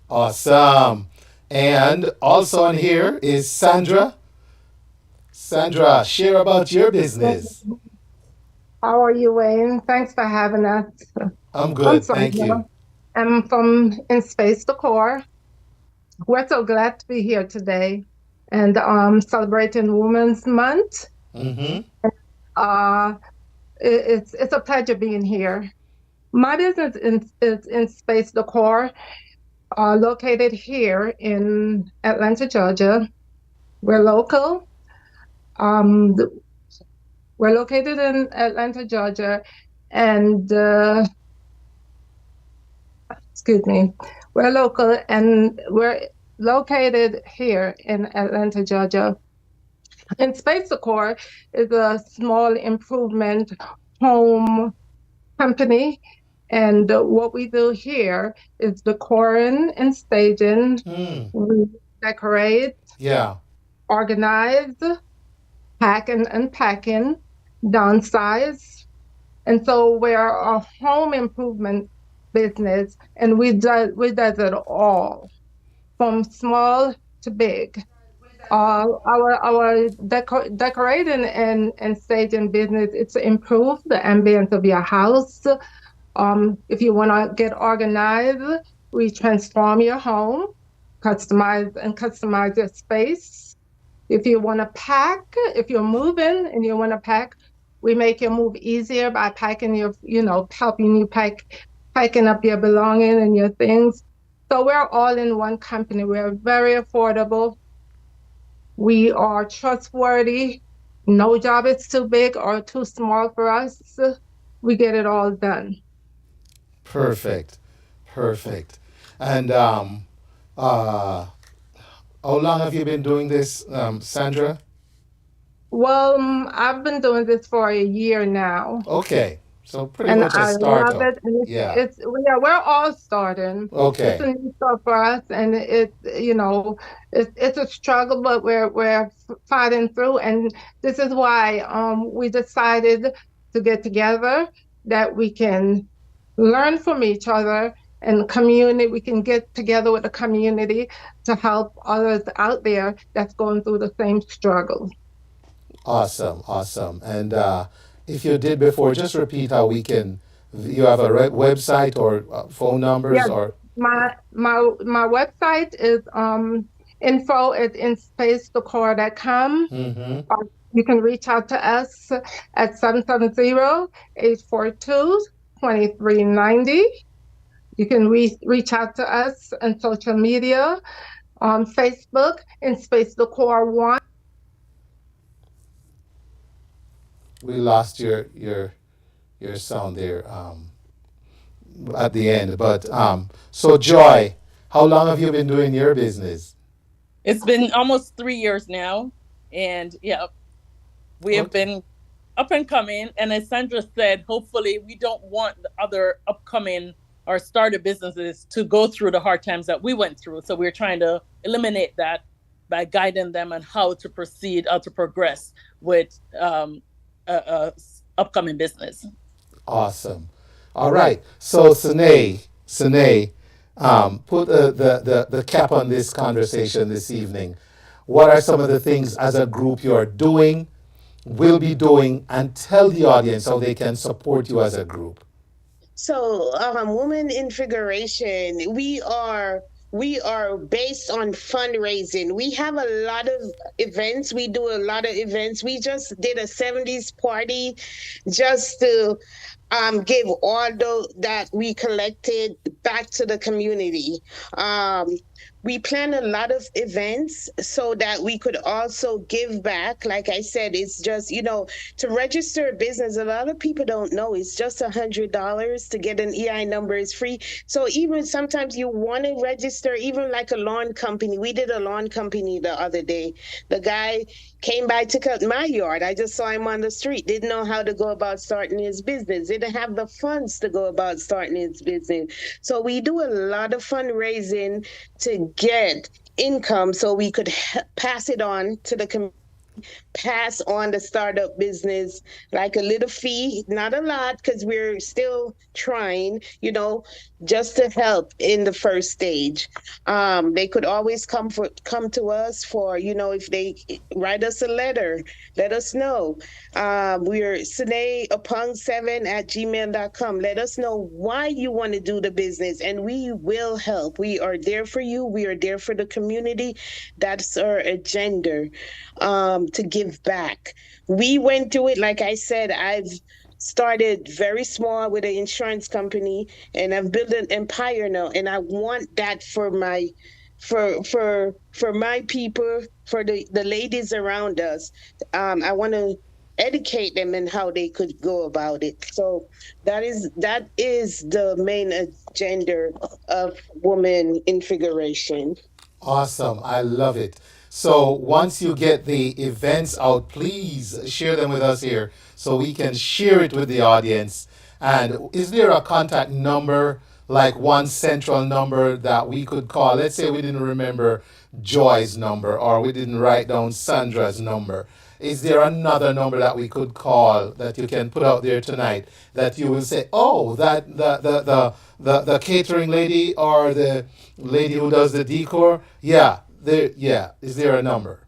Speaker 2: Awesome. And also on here is Sandra. Sandra, share about your business.
Speaker 14: How are you, Wayne? Thanks for having us.
Speaker 2: I'm good, thank you.
Speaker 14: I'm from In Space Decor. We're so glad to be here today and celebrating Women's Month.
Speaker 2: Mm-hmm.
Speaker 14: It's a pleasure being here. My business is In Space Decor, located here in Atlanta, Georgia. We're local. We're located in Atlanta, Georgia, and we're local and we're located here in Atlanta, Georgia. And Space Decor is a small improvement home company. And what we do here is decoring and staging. We decorate, organize, pack and unpacking, downsize. And so we're a home improvement business, and we does it all, from small to big. Our decorating and staging business, it's to improve the ambience of your house. If you want to get organized, we transform your home, customize your space. If you want to pack, if you're moving and you want to pack, we make your move easier by packing helping you packing up your belongings and your things. So we're all in one company. We're very affordable. We are trustworthy. No job is too big or too small for us. We get it all done.
Speaker 2: Perfect. And how long have you been doing this, Sandra?
Speaker 14: Well, I've been doing this for a year now.
Speaker 2: Okay, so pretty much a startup.
Speaker 14: Love it. And we're all starting.
Speaker 2: Okay.
Speaker 14: It's a new stuff for us, and it's a struggle, but we're fighting through. And this is why we decided to get together, that we can learn from each other and community. We can get together with the community to help others out there that's going through the same struggle.
Speaker 2: Awesome. And if you did before, just repeat how we can. You have a website or phone numbers?
Speaker 14: Yes,
Speaker 2: or
Speaker 14: my website is info@inspacedecor.com.
Speaker 2: Mm-hmm.
Speaker 14: You can reach out to us at 770-842-2390. You can reach out to us on social media, on Facebook, In Space Decor 1.
Speaker 2: We lost your sound there at the end. But so Joy, how long have you been doing your business?
Speaker 16: It's been almost 3 years now, and we have been up and coming. And as Sandra said, hopefully we don't want the other upcoming or started businesses to go through the hard times that we went through. So we're trying to eliminate that by guiding them on how to proceed, how to progress with upcoming business.
Speaker 2: Awesome. All right. So Sine, put the cap on this conversation this evening. What are some of the things as a group you are doing, will be doing, and tell the audience how they can support you as a group?
Speaker 15: So, Women in Figuration, we are based on fundraising. We have a lot of events. We do a lot of events. We just did a 70s party just to give all that we collected back to the community. We plan a lot of events so that we could also give back. Like I said, it's just, to register a business, a lot of people don't know it's just $100 to get an EI number is free. So even sometimes you want to register, even like a lawn company. We did a lawn company the other day. The guy came by to cut my yard. I just saw him on the street, didn't know how to go about starting his business, didn't have the funds to go about starting his business. So we do a lot of fundraising to get income so we could pass it on to the community, pass on the startup business, like a little fee, not a lot, because we're still trying, just to help in the first stage. They could always come to us for, if they write us a letter, let us know. We're sineapong7@gmail.com. Let us know why you want to do the business, and we will help. We are there for you. We are there for the community. That's our agenda, to give back. We went through it, like I said, I've started very small with an insurance company, and I've built an empire now, and I want that for my people, for the ladies around us. I want to educate them in how they could go about it. So that is the main agenda of Women in Figuration.
Speaker 2: Awesome. I love it. So once you get the events out, please share them with us here so we can share it with the audience. And is there a contact number, like one central number that we could call? Let's say we didn't remember Joy's number, or we didn't write down Sandra's number. Is there another number that we could call that you can put out there tonight that you will say, oh, that the catering lady or the lady who does the decor? Yeah. Is there a number?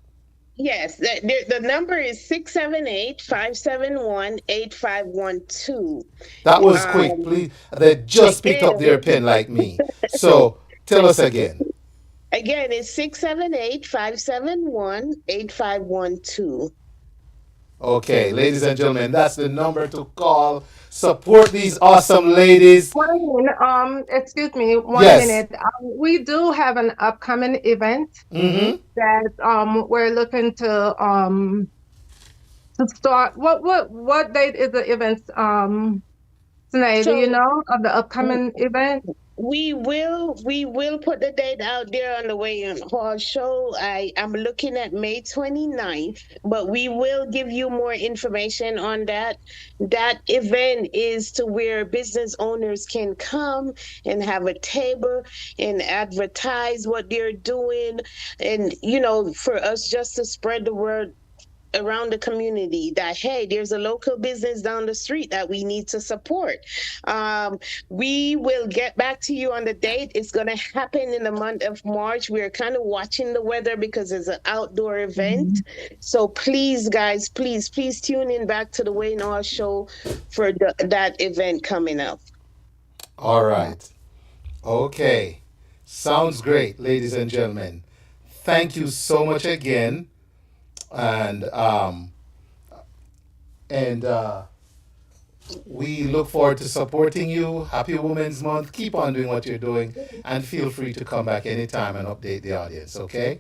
Speaker 15: Yes, the number is 678-571-8512.
Speaker 2: That was quick, please. They just picked up their pen like me. So tell us again.
Speaker 15: Again, it's 678-571-8512.
Speaker 2: Okay, ladies and gentlemen, that's the number to call. Support these awesome ladies.
Speaker 14: Excuse me, one
Speaker 2: Yes.
Speaker 14: minute. We do have an upcoming event that we're looking to start. What date is the event, Sinead, do you know of the upcoming event?
Speaker 15: We will put the date out there on the Way in Hall show. I'm looking at May 29th, but we will give you more information on that. That event is to where business owners can come and have a table and advertise what they're doing, and for us just to spread the word around the community that, hey, there's a local business down the street that we need to support. We will get back to you on the date. It's going to happen in the month of March. We're kind of watching the weather because it's an outdoor event. So please, guys, please tune in back to the Wayne Hall show for that event coming up.
Speaker 2: All right. Okay. Sounds great, ladies and gentlemen. Thank you so much again. And we look forward to supporting you. Happy Women's Month. Keep on doing what you're doing, and feel free to come back anytime and update the audience, okay?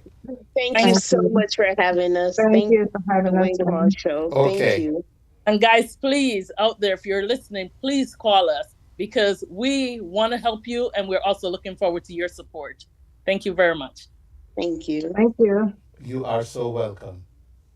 Speaker 15: Thank you so much for having us.
Speaker 14: Thank you for having us.
Speaker 15: Wayne Hall show.
Speaker 2: Okay.
Speaker 15: Thank you.
Speaker 16: And guys, please, out there, if you're listening, please call us, because we want to help you, and we're also looking forward to your support. Thank you very much.
Speaker 15: Thank you.
Speaker 14: Thank you.
Speaker 2: You are so welcome.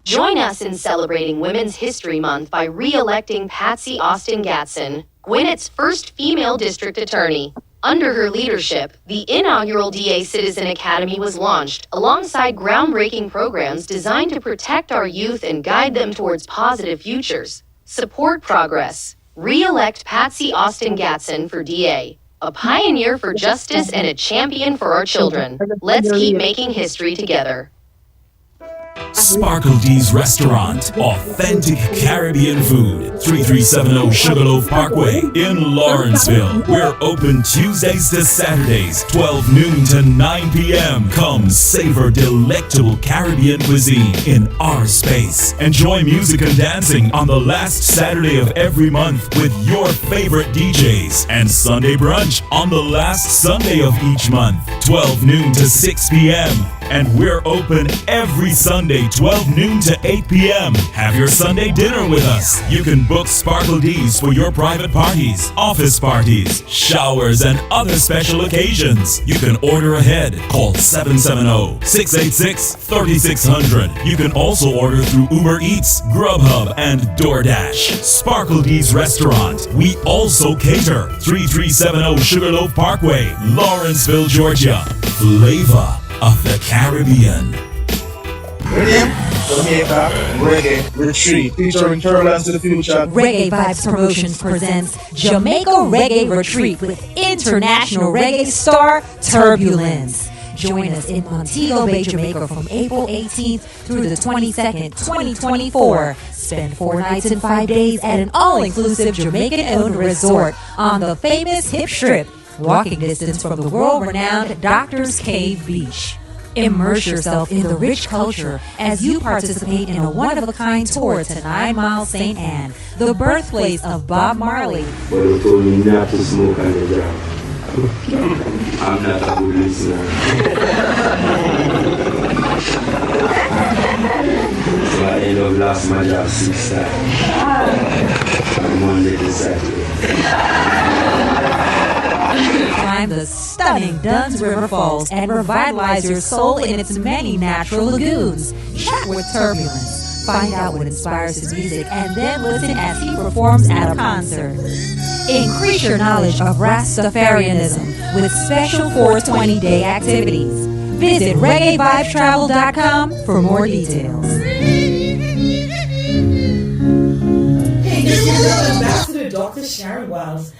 Speaker 4: Join us in celebrating Women's History Month by re-electing Patsy Austin Gatson, Gwinnett's first female district attorney. Under her leadership, the inaugural DA Citizen Academy was launched, alongside groundbreaking programs designed to protect our youth and guide them towards positive futures. Support progress. Re-elect Patsy Austin Gatson for DA. a pioneer for justice and a champion for our children. Let's keep making history together.
Speaker 5: Sparkle D's Restaurant, authentic Caribbean food, 3370 Sugarloaf Parkway in Lawrenceville. We're open Tuesdays to Saturdays, 12 noon to 9 p.m. Come savor delectable Caribbean cuisine in our space. Enjoy music and dancing on the last Saturday of every month with your favorite DJs. And Sunday brunch on the last Sunday of each month, 12 noon to 6 p.m. And we're open every Sunday, 12 noon to 8 p.m. Have your Sunday dinner with us. You can book Sparkle D's for your private parties, office parties, showers, and other special occasions. You can order ahead. Call 770-686-3600. You can also order through Uber Eats, Grubhub, and DoorDash. Sparkle D's Restaurant. We also cater. 3370 Sugarloaf Parkway, Lawrenceville, Georgia. Flavor of the Caribbean.
Speaker 9: Jamaica Reggae Retreat featuring Turbulence to the Future.
Speaker 10: Reggae Vibes Promotions presents Jamaica Reggae Retreat with international reggae star Turbulence. Join us in Montego Bay, Jamaica from April 18th through the 22nd, 2024. Spend 4 nights and 5 days at an all-inclusive Jamaican-owned resort on the famous Hip Strip, walking distance from the world-renowned Doctor's Cave Beach. Immerse yourself in the rich culture as you participate in a one-of-a-kind tour to 9 Mile St. Anne, the birthplace of Bob Marley.
Speaker 11: But they told me not to smoke on the job. I'm not a good listener. So I end up lost my job 6 times. From Monday to Saturday.
Speaker 10: Climb the stunning Dunn's River Falls and revitalize your soul in its many natural lagoons. Chat with Turbulence. Find out what inspires his music and then listen as he performs at a concert. Increase your knowledge of Rastafarianism with special 420-day activities. Visit reggaevibestravel.com for more details.
Speaker 6: Hey, this is Ambassador Dr. Sharon Wiles.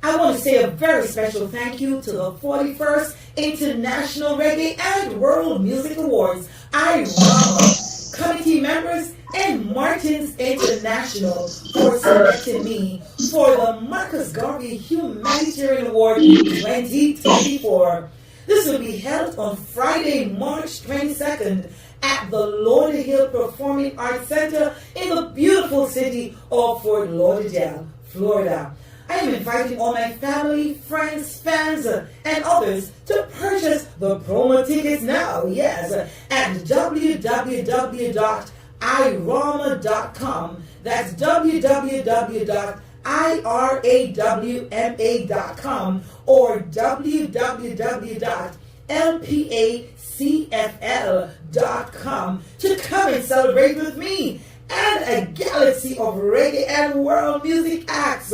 Speaker 6: I want to say a very special thank you to the 41st International Reggae and World Music Awards, IRAMA, committee members, and Martins International for selecting me for the Marcus Garvey Humanitarian Award 2024. This will be held on Friday, March 22nd at the Lauderdale Performing Arts Center in the beautiful city of Fort Lauderdale, Florida. I am inviting all my family, friends, fans, and others to purchase the promo tickets now, yes, at www.irama.com. That's www.irawma.com or www.lpacfl.com to come and celebrate with me and a galaxy of reggae and world music acts.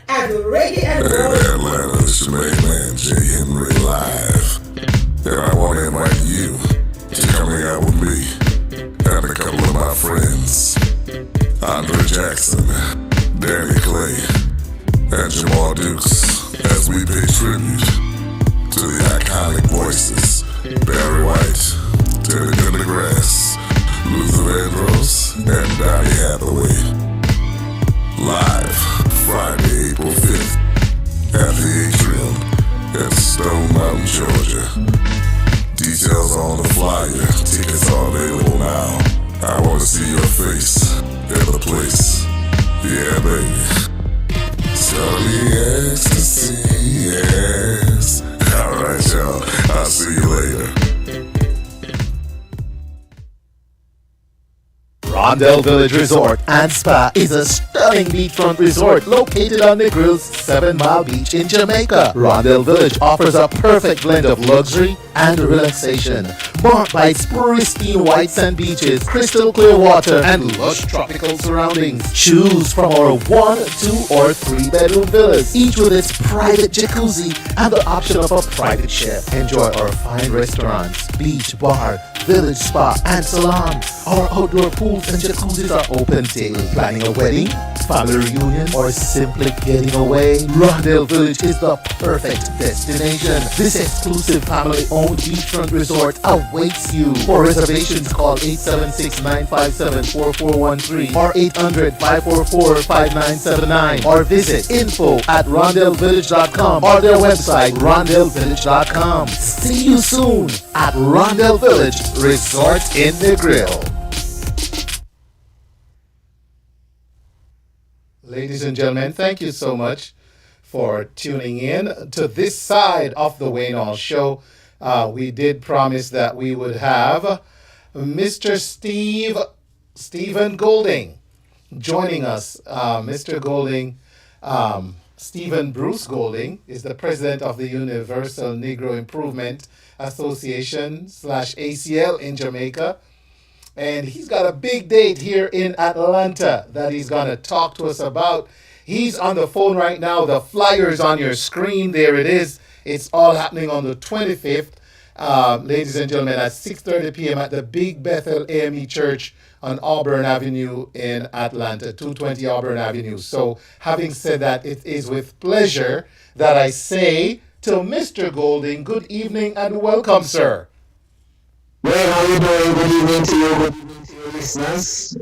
Speaker 6: At the Reggae and World.
Speaker 7: Atlanta, it's your main man, J. Henry Live. And I want to invite you to come hang out with me and a couple of my friends, Andre Jackson, Danny Clay, and Jamal Dukes, as we pay tribute to the iconic voices, Barry White, Teddy Pendergrass, Luther Vandross, and Donny Hathaway. Live Friday, April 5th at the Atrium at Stone Mountain, Georgia. Details on the flyer, tickets are available now. I want to see your face at the place. Yeah, baby. Sunny ecstasy, yes. Alright, y'all. I'll see you later.
Speaker 2: Rondell Village Resort and Spa is a stunning beachfront resort located on Negro's 7 Mile Beach in Jamaica. Rondell Village offers a perfect blend of luxury and relaxation. Marked by pristine white sand beaches, crystal clear water, and lush tropical surroundings. Choose from our 1, 2, or 3 bedroom villas, each with its private jacuzzi and the option of a private chef. Enjoy our fine restaurants, beach, bar, village spa, and salons. Our outdoor pools and jacuzzis are open daily. Planning a wedding, family reunion, or simply getting away? Rondell Village is the perfect destination. This exclusive family-owned beachfront resort awaits you. For reservations, call 876-957-4413 or 800-544-5979 or visit info@rondellvillage.com or their website rondellvillage.com. See you soon at Rondell Village Resort in Negril. Ladies and gentlemen, thank you so much for tuning in to this side of the Wayne Hall Show. We did promise that we would have Mr. Stephen Golding joining us. Mr. Golding, Stephen Bruce Golding, is the president of the Universal Negro Improvement Association /ACL in Jamaica. And he's got a big date here in Atlanta that he's going to talk to us about. He's on the phone right now. The flyer's on your screen. There it is. It's all happening on the 25th, ladies and gentlemen, at 6:30 p.m. at the Big Bethel AME Church on Auburn Avenue in Atlanta, 220 Auburn Avenue. So having said that, it is with pleasure that I say to Mr. Golding, good evening and welcome, sir.
Speaker 17: Well, how you doing? Good evening to you. Good evening to your listeners.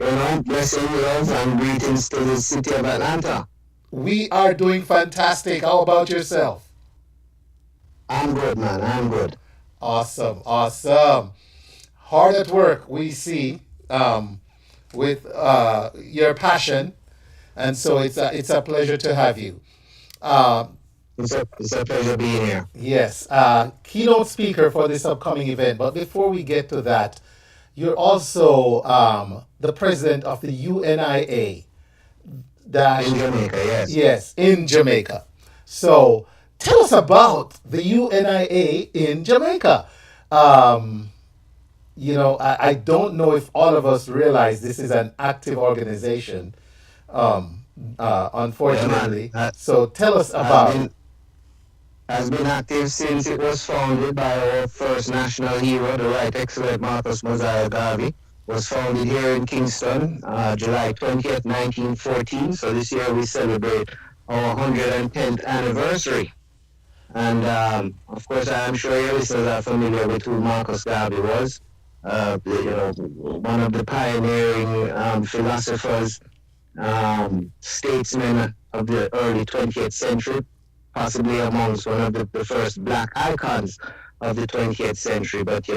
Speaker 17: Blessing, love, and greetings to the city of Atlanta.
Speaker 2: We are doing fantastic. How about yourself?
Speaker 17: I'm good, man. I'm good.
Speaker 2: Awesome. Hard at work, we see, with your passion, and so it's a pleasure to have you.
Speaker 17: It's a pleasure being here.
Speaker 2: Yes, keynote speaker for this upcoming event. But before we get to that, you're also the president of the UNIA.
Speaker 17: In Jamaica, yes.
Speaker 2: Yes, in Jamaica. So tell us about the UNIA in Jamaica. I don't know if all of us realize this is an active organization, unfortunately. So tell us about
Speaker 17: has been active since it was founded by our first national hero, the Right Excellent Marcus Mosiah Garvey. Was founded here in Kingston, July 20th, 1914. So this year we celebrate our 110th anniversary. And of course, I'm sure your listeners are familiar with who Marcus Garvey was. One of the pioneering philosophers, statesmen of the early 20th century, possibly amongst one of the first black icons of the 20th century. But he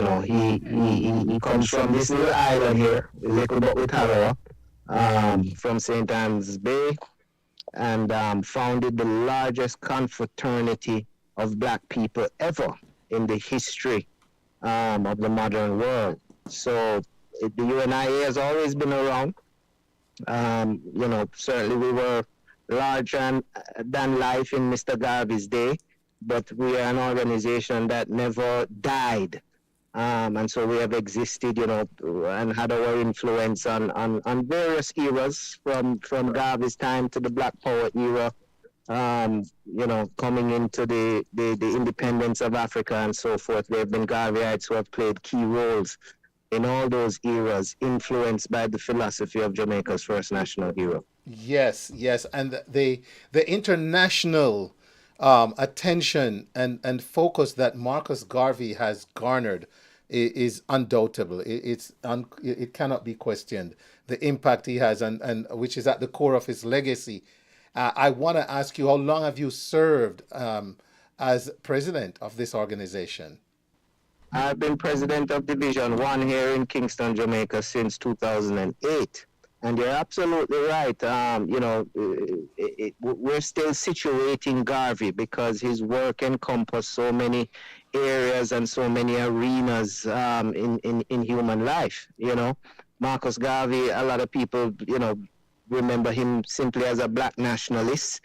Speaker 17: comes from this little island here, Little But Witalawa, from St. Anne's Bay, and founded the largest confraternity of black people ever in the history of the modern world. So the UNIA has always been around. Certainly we were larger than life in Mr. Garvey's day, but we are an organization that never died. And so we have existed, and had our influence on various eras, from Garvey's time to the Black Power era, coming into the independence of Africa and so forth. There have been Garveyites who have played key roles in all those eras, influenced by the philosophy of Jamaica's first national hero.
Speaker 2: Yes, and the international attention and focus that Marcus Garvey has garnered is undoubtable. It cannot be questioned. The impact he has, and which is at the core of his legacy. I want to ask you, how long have you served as president of this organization?
Speaker 17: I've been president of Division 1 here in Kingston, Jamaica since 2008. And you're absolutely right. We're still situating Garvey because his work encompassed so many areas and so many arenas in human life. Marcus Garvey, a lot of people, remember him simply as a black nationalist.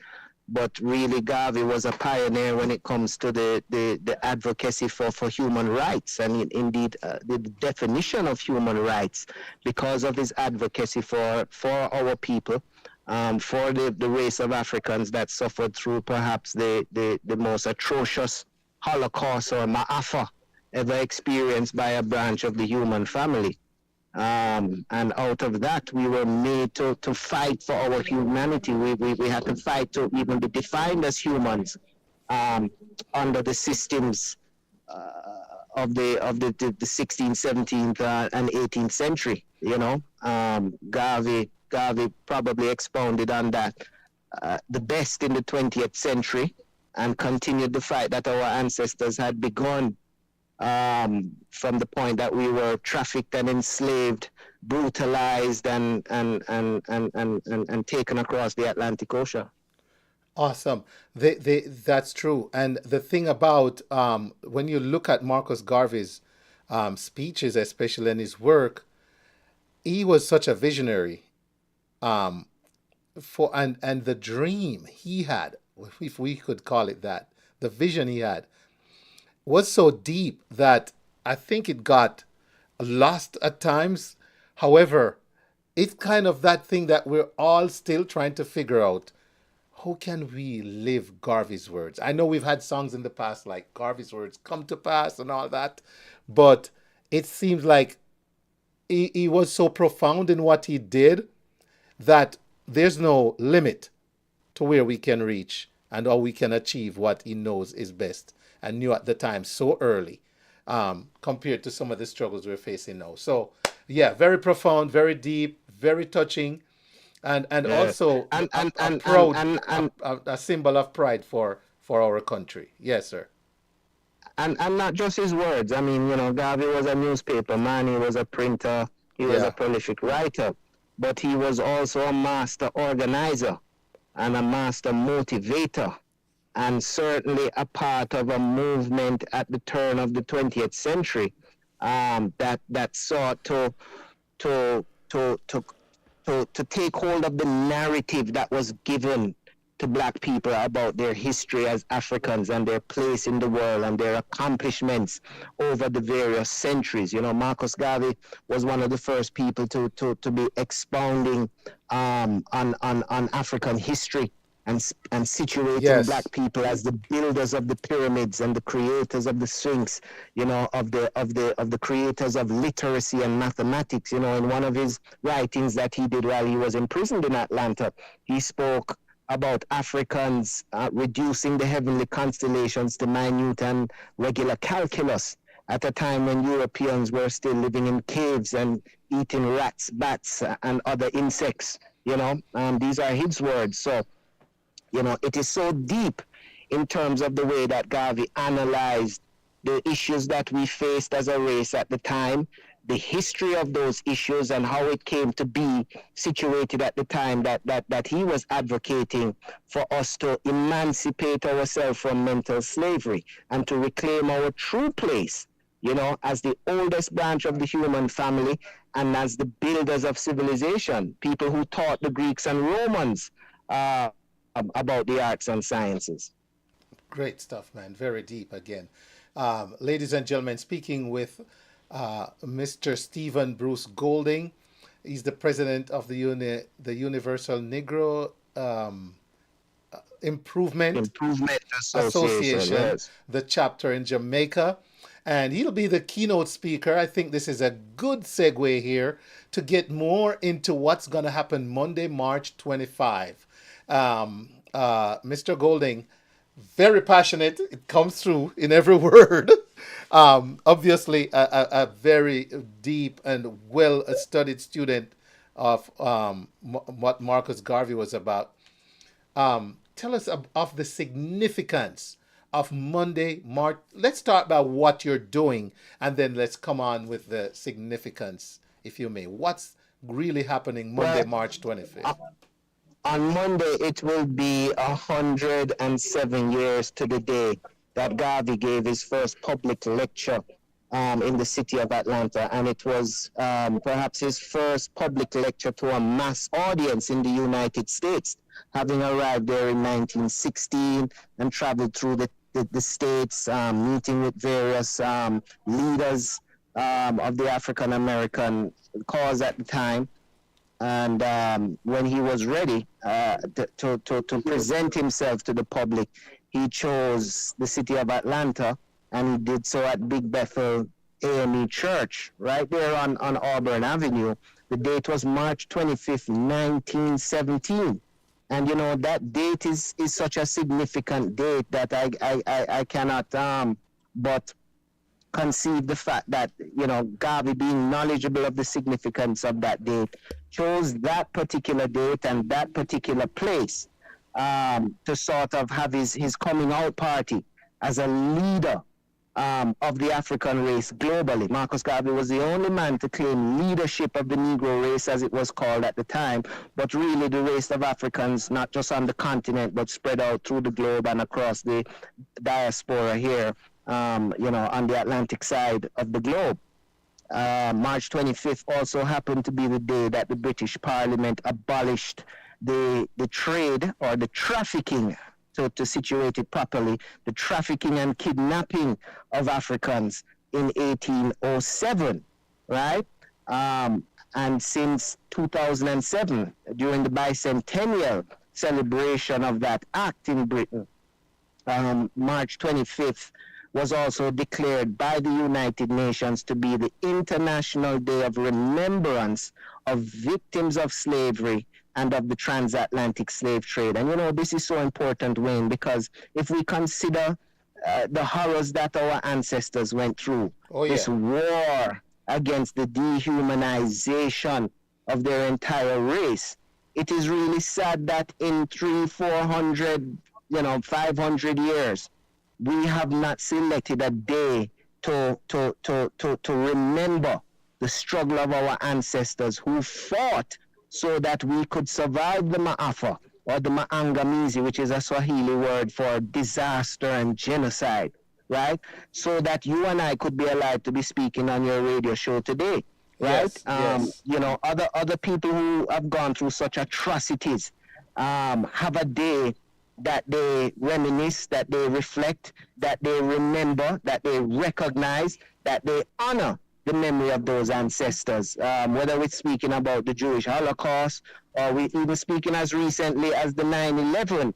Speaker 17: but really Garvey was a pioneer when it comes to the advocacy for human rights, and indeed the definition of human rights, because of his advocacy for our people, for the race of Africans that suffered through perhaps the most atrocious Holocaust or Ma'afa ever experienced by a branch of the human family. And out of that, we were made to fight for our humanity. We had to fight to even be defined as humans under the systems of the 16th, 17th, and 18th century. You know, Garvey probably expounded on that the best in the 20th century, and continued the fight that our ancestors had begun. From the point that we were trafficked and enslaved, brutalized, and taken across the Atlantic Ocean.
Speaker 2: Awesome. That's true. And the thing about when you look at Marcus Garvey's speeches, especially in his work, he was such a visionary. And the dream he had, if we could call it that, the vision he had, was so deep that I think it got lost at times. However, it's kind of that thing that we're all still trying to figure out. How can we live Garvey's words? I know we've had songs in the past like Garvey's words come to pass and all that, but it seems like he was so profound in what he did that there's no limit to where we can reach and how we can achieve what he knows is best and knew at the time so early, compared to some of the struggles we're facing now. So, yeah, very profound, very deep, very touching, and also a symbol of pride for our country. Yes, sir.
Speaker 17: And not just his words. I mean, you know, Garvey was a newspaper man. He was a printer. He was a prolific writer. But he was also a master organizer and a master motivator, and certainly a part of a movement at the turn of the 20th century that sought to take hold of the narrative that was given to Black people about their history as Africans and their place in the world and their accomplishments over the various centuries. You know, Marcus Garvey was one of the first people to be expounding on African history and situating Black people as the builders of the pyramids and the creators of the Sphinx, you know, of the creators of literacy and mathematics. You know, in one of his writings that he did while he was imprisoned in Atlanta, he spoke about Africans reducing the heavenly constellations to minute and regular calculus at a time when Europeans were still living in caves and eating rats, bats, and other insects. You know, these are his words. So, you know, it is so deep in terms of the way that Garvey analyzed the issues that we faced as a race at the time, the history of those issues, and how it came to be situated at the time that he was advocating for us to emancipate ourselves from mental slavery and to reclaim our true place, you know, as the oldest branch of the human family and as the builders of civilization, people who taught the Greeks and Romans about the arts and sciences.
Speaker 2: Great stuff, man. Very deep again. Ladies and gentlemen, speaking with Mr. Stephen Bruce Golding. He's the president of the Universal Negro Improvement Association, yes. The chapter in Jamaica. And he'll be the keynote speaker. I think this is a good segue here to get more into what's going to happen Monday, March 25. Mr. Golding, very passionate. It comes through in every word. Obviously, a very deep and well-studied student of what Marcus Garvey was about. Tell us of the significance of Monday, March. Let's start by what you're doing, and then let's come on with the significance, if you may. What's really happening Monday, March 25th?
Speaker 17: On Monday, it will be 107 years to the day that Garvey gave his first public lecture in the city of Atlanta, and it was perhaps his first public lecture to a mass audience in the United States, having arrived there in 1916 and traveled through the states, meeting with various leaders of the African American cause at the time. And when he was ready to present himself to the public, he chose the city of Atlanta, and he did so at Big Bethel AME Church, right there on Auburn Avenue. The date was March 25th, 1917. And, you know, that date is such a significant date that I cannot but conceive the fact that, you know, Garvey, being knowledgeable of the significance of that date, chose that particular date and that particular place to sort of have his coming out party as a leader of the African race globally. Marcus Garvey was the only man to claim leadership of the Negro race, as it was called at the time, but really the race of Africans, not just on the continent, but spread out through the globe and across the diaspora here, you know, on the Atlantic side of the globe. March 25th also happened to be the day that the British Parliament abolished the trade or the trafficking, to situate it properly, the trafficking and kidnapping of Africans in 1807, right? And since 2007, during the bicentennial celebration of that act in Britain, March 25th was also declared by the United Nations to be the International Day of Remembrance of Victims of Slavery and of the transatlantic slave trade. And you know, this is so important, Wayne, because if we consider the horrors that our ancestors went through, this war against the dehumanization of their entire race, it is really sad that in 300-400, 500 years, we have not selected a day to remember the struggle of our ancestors who fought so that we could survive the Maafa, or the Maangamizi, which is a Swahili word for disaster and genocide, right? So that you and I could be alive to be speaking on your radio show today, right?
Speaker 2: Yes.
Speaker 17: You know, other people who have gone through such atrocities have a day that they reminisce, that they reflect, that they remember, that they recognize, that they honor the memory of those ancestors, whether we're speaking about the Jewish Holocaust, or we're even speaking as recently as the 9/11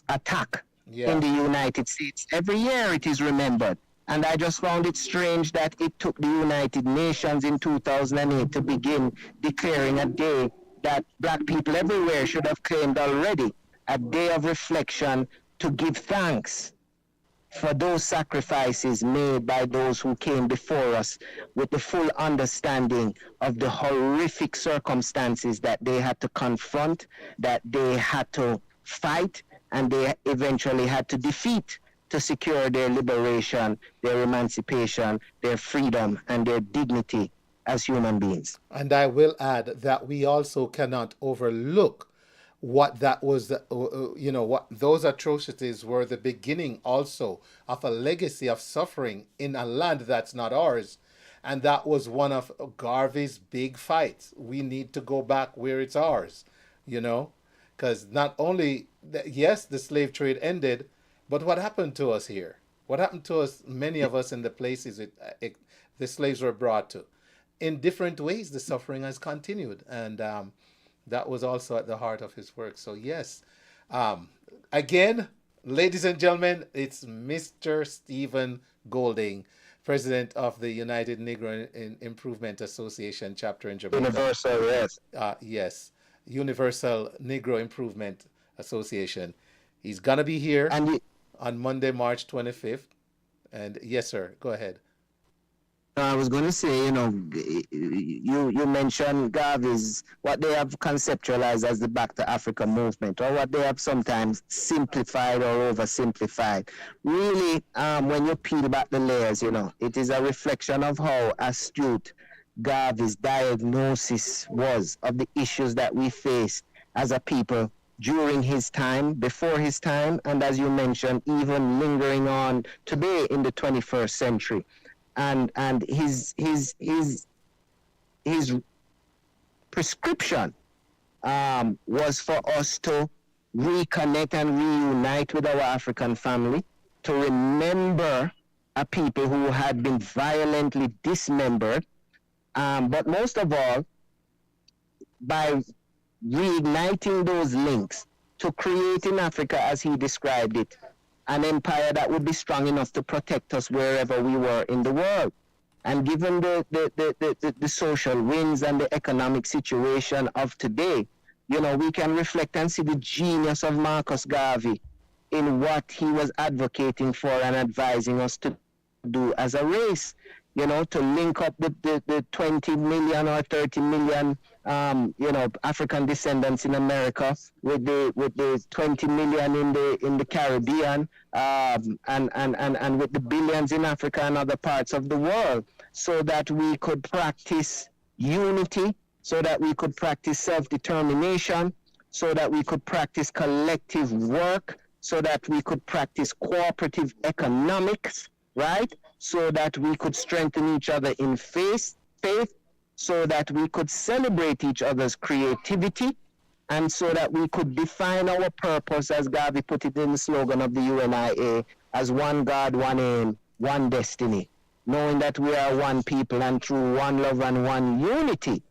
Speaker 17: attack in the United States. Every year it is remembered. And I just found it strange that it took the United Nations in 2008 to begin declaring a day that Black people everywhere should have claimed already, a day of reflection to give thanks for those sacrifices made by those who came before us, with the full understanding of the horrific circumstances that they had to confront, that they had to fight, and they eventually had to defeat to secure their liberation, their emancipation, their freedom, and their dignity as human beings.
Speaker 2: And I will add that we also cannot overlook what that was, what those atrocities were the beginning also of a legacy of suffering in a land that's not ours. And that was one of Garvey's big fights. We need to go back where it's ours, because not only, yes, the slave trade ended, but what happened to us here? What happened to us, many of us in the places the slaves were brought to? In different ways, the suffering has continued. And that was also at the heart of his work. So yes, again, ladies and gentlemen, it's Mr. Stephen Golding, president of the United Negro Improvement Association chapter in Jamaica.
Speaker 17: Universal, yes.
Speaker 2: Yes, Universal Negro Improvement Association. He's gonna be here on Monday, March 25th. And yes, sir, go ahead.
Speaker 17: I was going to say, you mentioned Garvey's, what they have conceptualized as the Back to Africa movement, or what they have sometimes simplified or oversimplified. Really, when you peel back the layers, it is a reflection of how astute Garvey's diagnosis was of the issues that we face as a people during his time, before his time, and as you mentioned, even lingering on today in the 21st century. And his prescription was for us to reconnect and reunite with our African family, to remember a people who had been violently dismembered, but most of all, by reigniting those links to create in Africa, as he described it, an empire that would be strong enough to protect us wherever we were in the world. And given the social winds and the economic situation of today, you know, we can reflect and see the genius of Marcus Garvey in what he was advocating for and advising us to do as a race, you know, to link up the 20 million or 30 million, you know, African descendants in America with the 20 million in the Caribbean, and with the billions in Africa and other parts of the world, so that we could practice unity, so that we could practice self-determination, so that we could practice collective work, so that we could practice cooperative economics, right? So that we could strengthen each other in faith, so that we could celebrate each other's creativity, and so that we could define our purpose, as Garvey put it in the slogan of the UNIA, as one God, one aim, one destiny, knowing that we are one people, and through one love and one unity,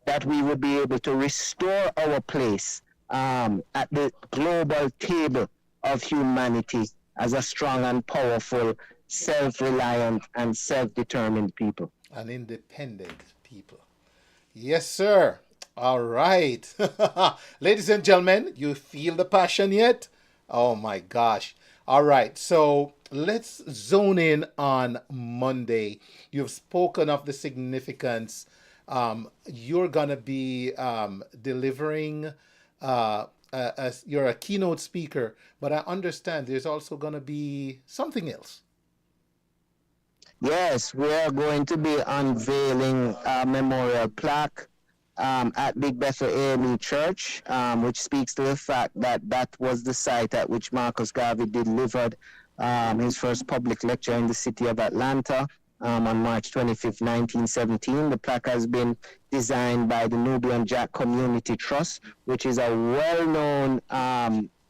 Speaker 17: that we would be able to restore our place at the global table of humanity as a strong and powerful, self-reliant and self-determined people.
Speaker 2: An independent people. Yes, sir. All right. Ladies and gentlemen, you feel the passion yet? Oh my gosh. All right. So let's zone in on Monday. You've spoken of the significance. You're going to be delivering, as you're a keynote speaker, but I understand there's also going to be something else.
Speaker 17: Yes, we are going to be unveiling a memorial plaque at Big Bethel AME Church, which speaks to the fact that that was the site at which Marcus Garvey delivered his first public lecture in the city of Atlanta on March 25th, 1917. The plaque has been designed by the Nubian Jack Community Trust, which is a well-known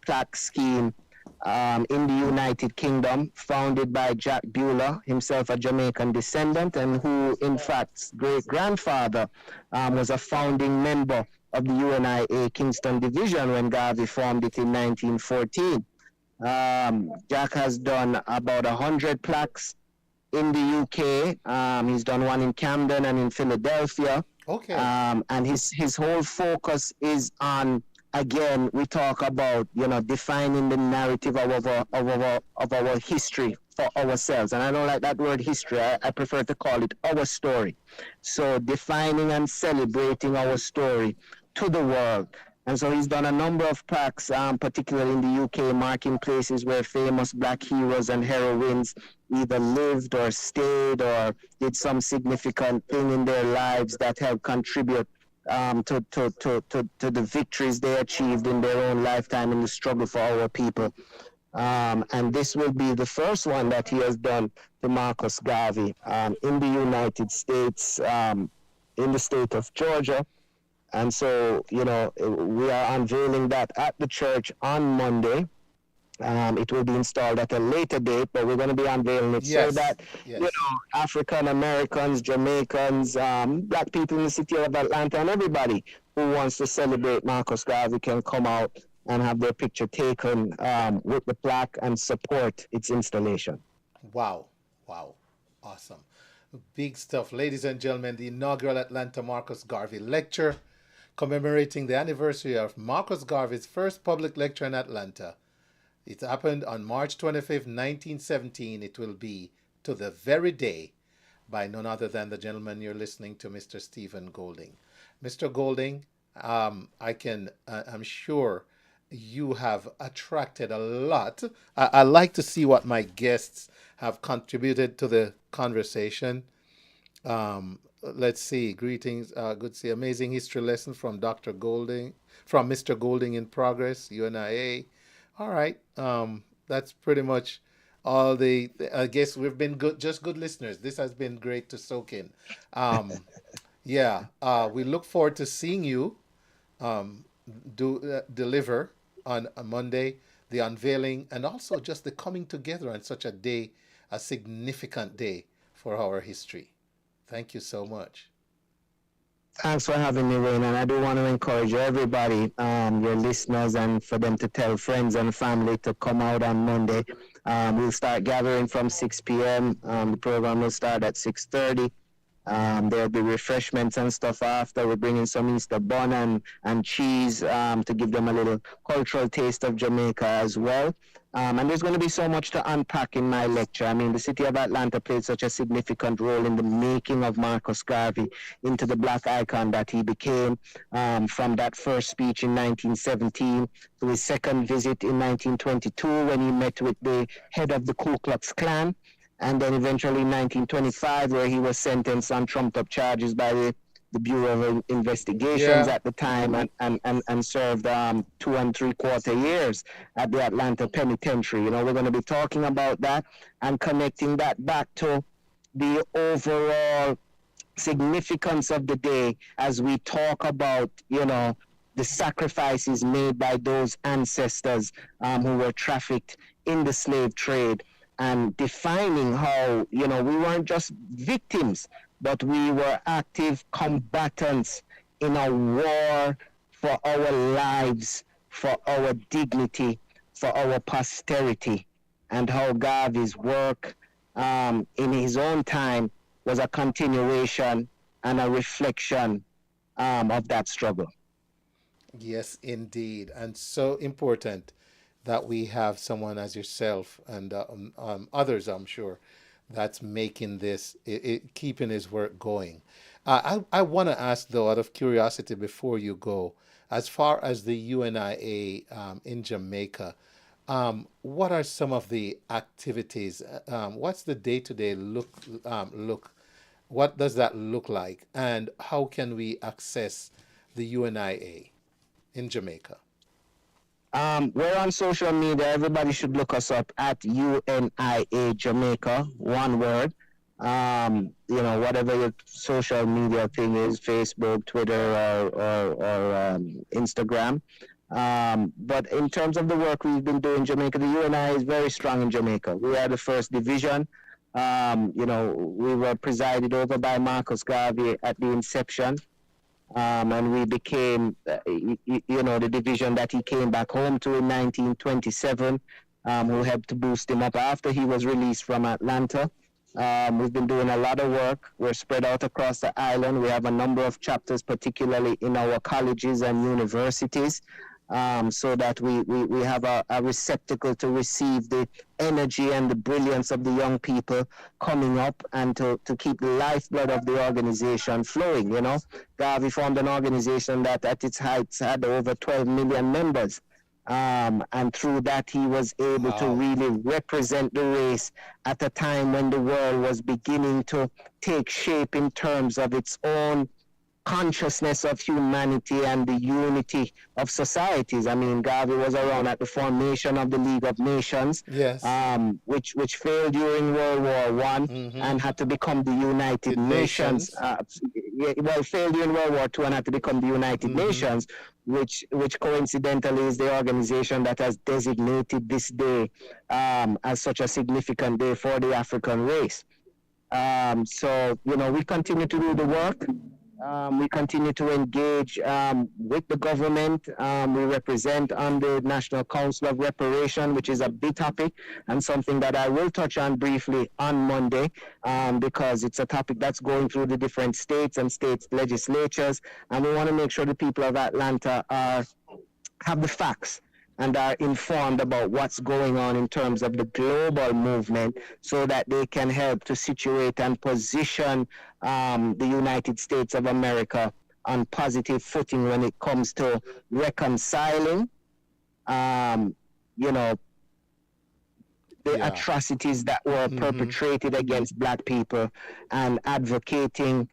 Speaker 17: plaque scheme in the United Kingdom, founded by Jack Bueller, himself a Jamaican descendant, and who, in fact, great-grandfather was a founding member of the UNIA Kingston Division when Garvey formed it in 1914. Jack has done about 100 plaques in the UK. He's done one in Camden and in Philadelphia.
Speaker 2: Okay.
Speaker 17: And his whole focus is on, again, we talk about, you know, defining the narrative of our history for ourselves. And I don't like that word history. I prefer to call it our story. So defining and celebrating our story to the world. And so he's done a number of plaques, particularly in the UK, marking places where famous Black heroes and heroines either lived or stayed or did some significant thing in their lives that helped contribute to the victories they achieved in their own lifetime in the struggle for our people. And this will be the first one that he has done to Marcus Garvey in the United States, in the state of Georgia. And so, you know, we are unveiling that at the church on Monday. It will be installed at a later date, but we're going to be unveiling it so that, you know, African Americans, Jamaicans, Black people in the city of Atlanta, and everybody who wants to celebrate Marcus Garvey can come out and have their picture taken with the plaque and support its installation.
Speaker 2: Wow. Wow. Awesome. Big stuff. Ladies and gentlemen, the inaugural Atlanta Marcus Garvey Lecture, commemorating the anniversary of Marcus Garvey's first public lecture in Atlanta. It happened on March 25th, 1917. It will be to the very day by none other than the gentleman you're listening to, Mr. Stephen Golding. Mr. Golding, I'm sure you have attracted a lot. I like to see what my guests have contributed to the conversation. let's see. Greetings. Good to see. Amazing history lesson from Dr. Golding, from Mr. Golding in progress, UNIA. All right. That's pretty much all I guess we've been good, just good listeners. This has been great to soak in. Um, yeah. We look forward to seeing you um, deliver on a Monday, the unveiling, and also just the coming together on such a day, a significant day for our history. Thank you so much.
Speaker 17: Thanks for having me, Wayne. And I do want to encourage everybody, your listeners, and for them to tell friends and family to come out on Monday. We'll start gathering from 6 p.m. The program will start at 6:30. There'll be refreshments and stuff after. We're bringing some Easter bun and cheese to give them a little cultural taste of Jamaica as well. And there's going to be so much to unpack in my lecture. I mean, the city of Atlanta played such a significant role in the making of Marcus Garvey into the black icon that he became, from that first speech in 1917 to his second visit in 1922 when he met with the head of the Ku Klux Klan, and then eventually in 1925 where he was sentenced on trumped-up charges by the Bureau of Investigations at the time and served 2 3/4 years at the Atlanta Penitentiary. You know, we're going to be talking about that and connecting that back to the overall significance of the day as we talk about, you know, the sacrifices made by those ancestors who were trafficked in the slave trade, and defining how, you know, we weren't just victims, but we were active combatants in a war for our lives, for our dignity, for our posterity, and how Garvey's work in his own time was a continuation and a reflection of that struggle.
Speaker 2: Yes, indeed. And so important that we have someone as yourself and others, I'm sure, that's making this, keeping his work going. I want to ask, though, out of curiosity before you go, as far as the UNIA in Jamaica, what are some of the activities? What's the day-to-day look? What does that look like? And how can we access the UNIA in Jamaica?
Speaker 17: We're on social media. Everybody should look us up at UNIA Jamaica, one word. You know, whatever your social media thing is, Facebook, Twitter, or Instagram. But in terms of the work we've been doing in Jamaica, the UNIA is very strong in Jamaica. We are the first division. You know, we were presided over by Marcus Garvey at the inception. And we became, you know, the division that he came back home to in 1927, who helped to boost him up after he was released from Atlanta. We've been doing a lot of work. We're spread out across the island. We have a number of chapters, particularly in our colleges and universities, so that we have a receptacle to receive the energy and the brilliance of the young people coming up, and to keep the lifeblood of the organization flowing. You know, Garvey formed an organization that at its heights had over 12 million members. And through that, he was able to really represent the race at a time when the world was beginning to take shape in terms of its own consciousness of humanity and the unity of societies. I mean, Garvey was around at the formation of the League of Nations,
Speaker 2: yes,
Speaker 17: which failed during World War One and had to become the United Nations. Failed during World War II and had to become the United Nations, which coincidentally is the organization that has designated this day as such a significant day for the African race. So, you know, we continue to do the work. We continue to engage with the government. We represent on the National Council of Reparation, which is a big topic and something that I will touch on briefly on Monday, because it's a topic that's going through the different states and state legislatures. And we want to make sure the people of Atlanta have the facts and are informed about what's going on in terms of the global movement, so that they can help to situate and position the United States of America on positive footing when it comes to reconciling, you know, the atrocities that were perpetrated against Black people, and advocating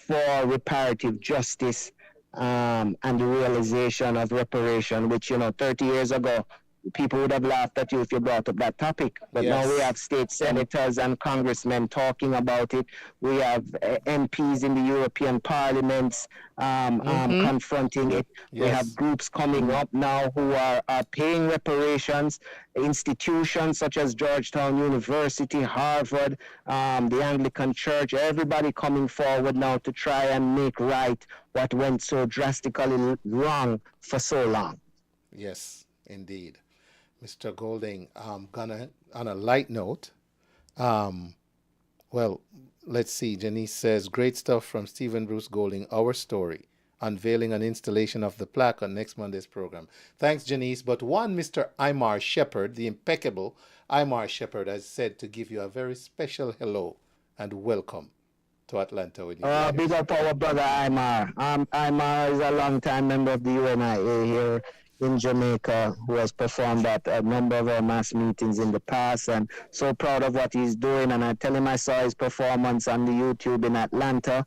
Speaker 17: for reparative justice and the realization of reparation, which, 30 years ago, people would have laughed at you if you brought up that topic. But now we have state senators and congressmen talking about it. We have MPs in the European parliaments confronting it. We have groups coming up now who are paying reparations. Institutions such as Georgetown University, Harvard, the Anglican Church, everybody coming forward now to try and make right what went so drastically wrong for so long.
Speaker 2: Yes, indeed. Mr. Golding, gonna on a light note, well, let's see. Janice says, great stuff from Stephen Bruce Golding, Our Story, unveiling an installation of the plaque on next Monday's program. Thanks, Janice. But one Mr. Imar Shepherd, the impeccable Imar Shepherd, has said to give you a very special hello and welcome to Atlanta. With you
Speaker 17: big up our brother Imar. Imar is a long-time member of the UNIA here in Jamaica, who has performed at a number of our mass meetings in the past, and so proud of what he's doing. And I tell him I saw his performance on the YouTube in Atlanta.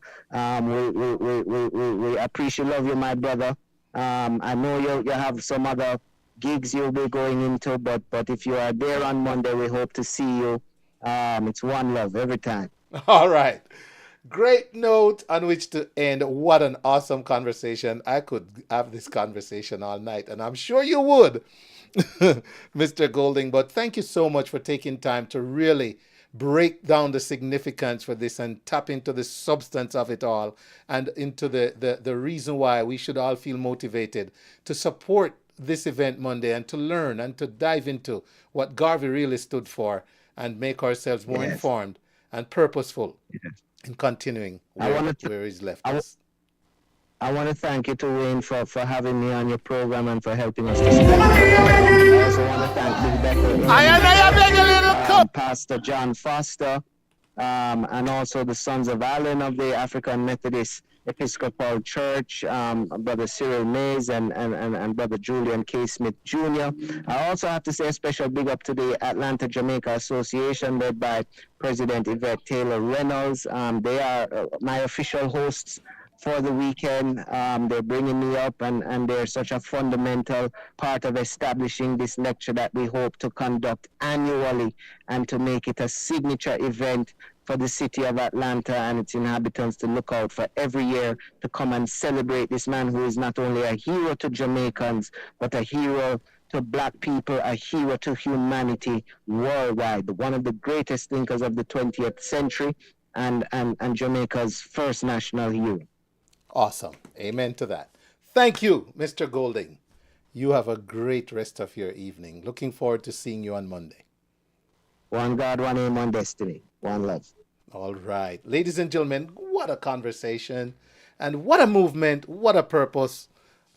Speaker 17: We appreciate, love you, my brother. I know you have some other gigs you'll be going into, but if you are there on Monday, we hope to see you. It's one love every time.
Speaker 2: All right. Great note on which to end. What an awesome conversation. I could have this conversation all night, and I'm sure you would, Mr. Golding. But thank you so much for taking time to really break down the significance for this and tap into the substance of it all and into the reason why we should all feel motivated to support this event Monday and to learn and to dive into what Garvey really stood for and make ourselves more informed and purposeful. In continuing where he's left us.
Speaker 17: I want to thank you to Wayne for having me on your program and for helping us to spread. I also want to thank Big Becca, Pastor John Foster, and also the Sons of Allen of the African Methodist Episcopal Church, Brother Cyril Mays and Brother Julian K. Smith Jr. I also have to say a special big up to the Atlanta Jamaica Association, led by President Yvette Taylor Reynolds. They are my official hosts for the weekend. They're bringing me up, and they're such a fundamental part of establishing this lecture that we hope to conduct annually and to make it a signature event for the city of Atlanta and its inhabitants to look out for every year to come and celebrate this man who is not only a hero to Jamaicans, but a hero to Black people, a hero to humanity worldwide, one of the greatest thinkers of the 20th century and Jamaica's first national hero.
Speaker 2: Awesome. Amen to that. Thank you, Mr. Golding. You have a great rest of your evening. Looking forward to seeing you on Monday.
Speaker 17: One God, one aim, one destiny. One love.
Speaker 2: All right. Ladies and gentlemen, what a conversation and what a movement, what a purpose,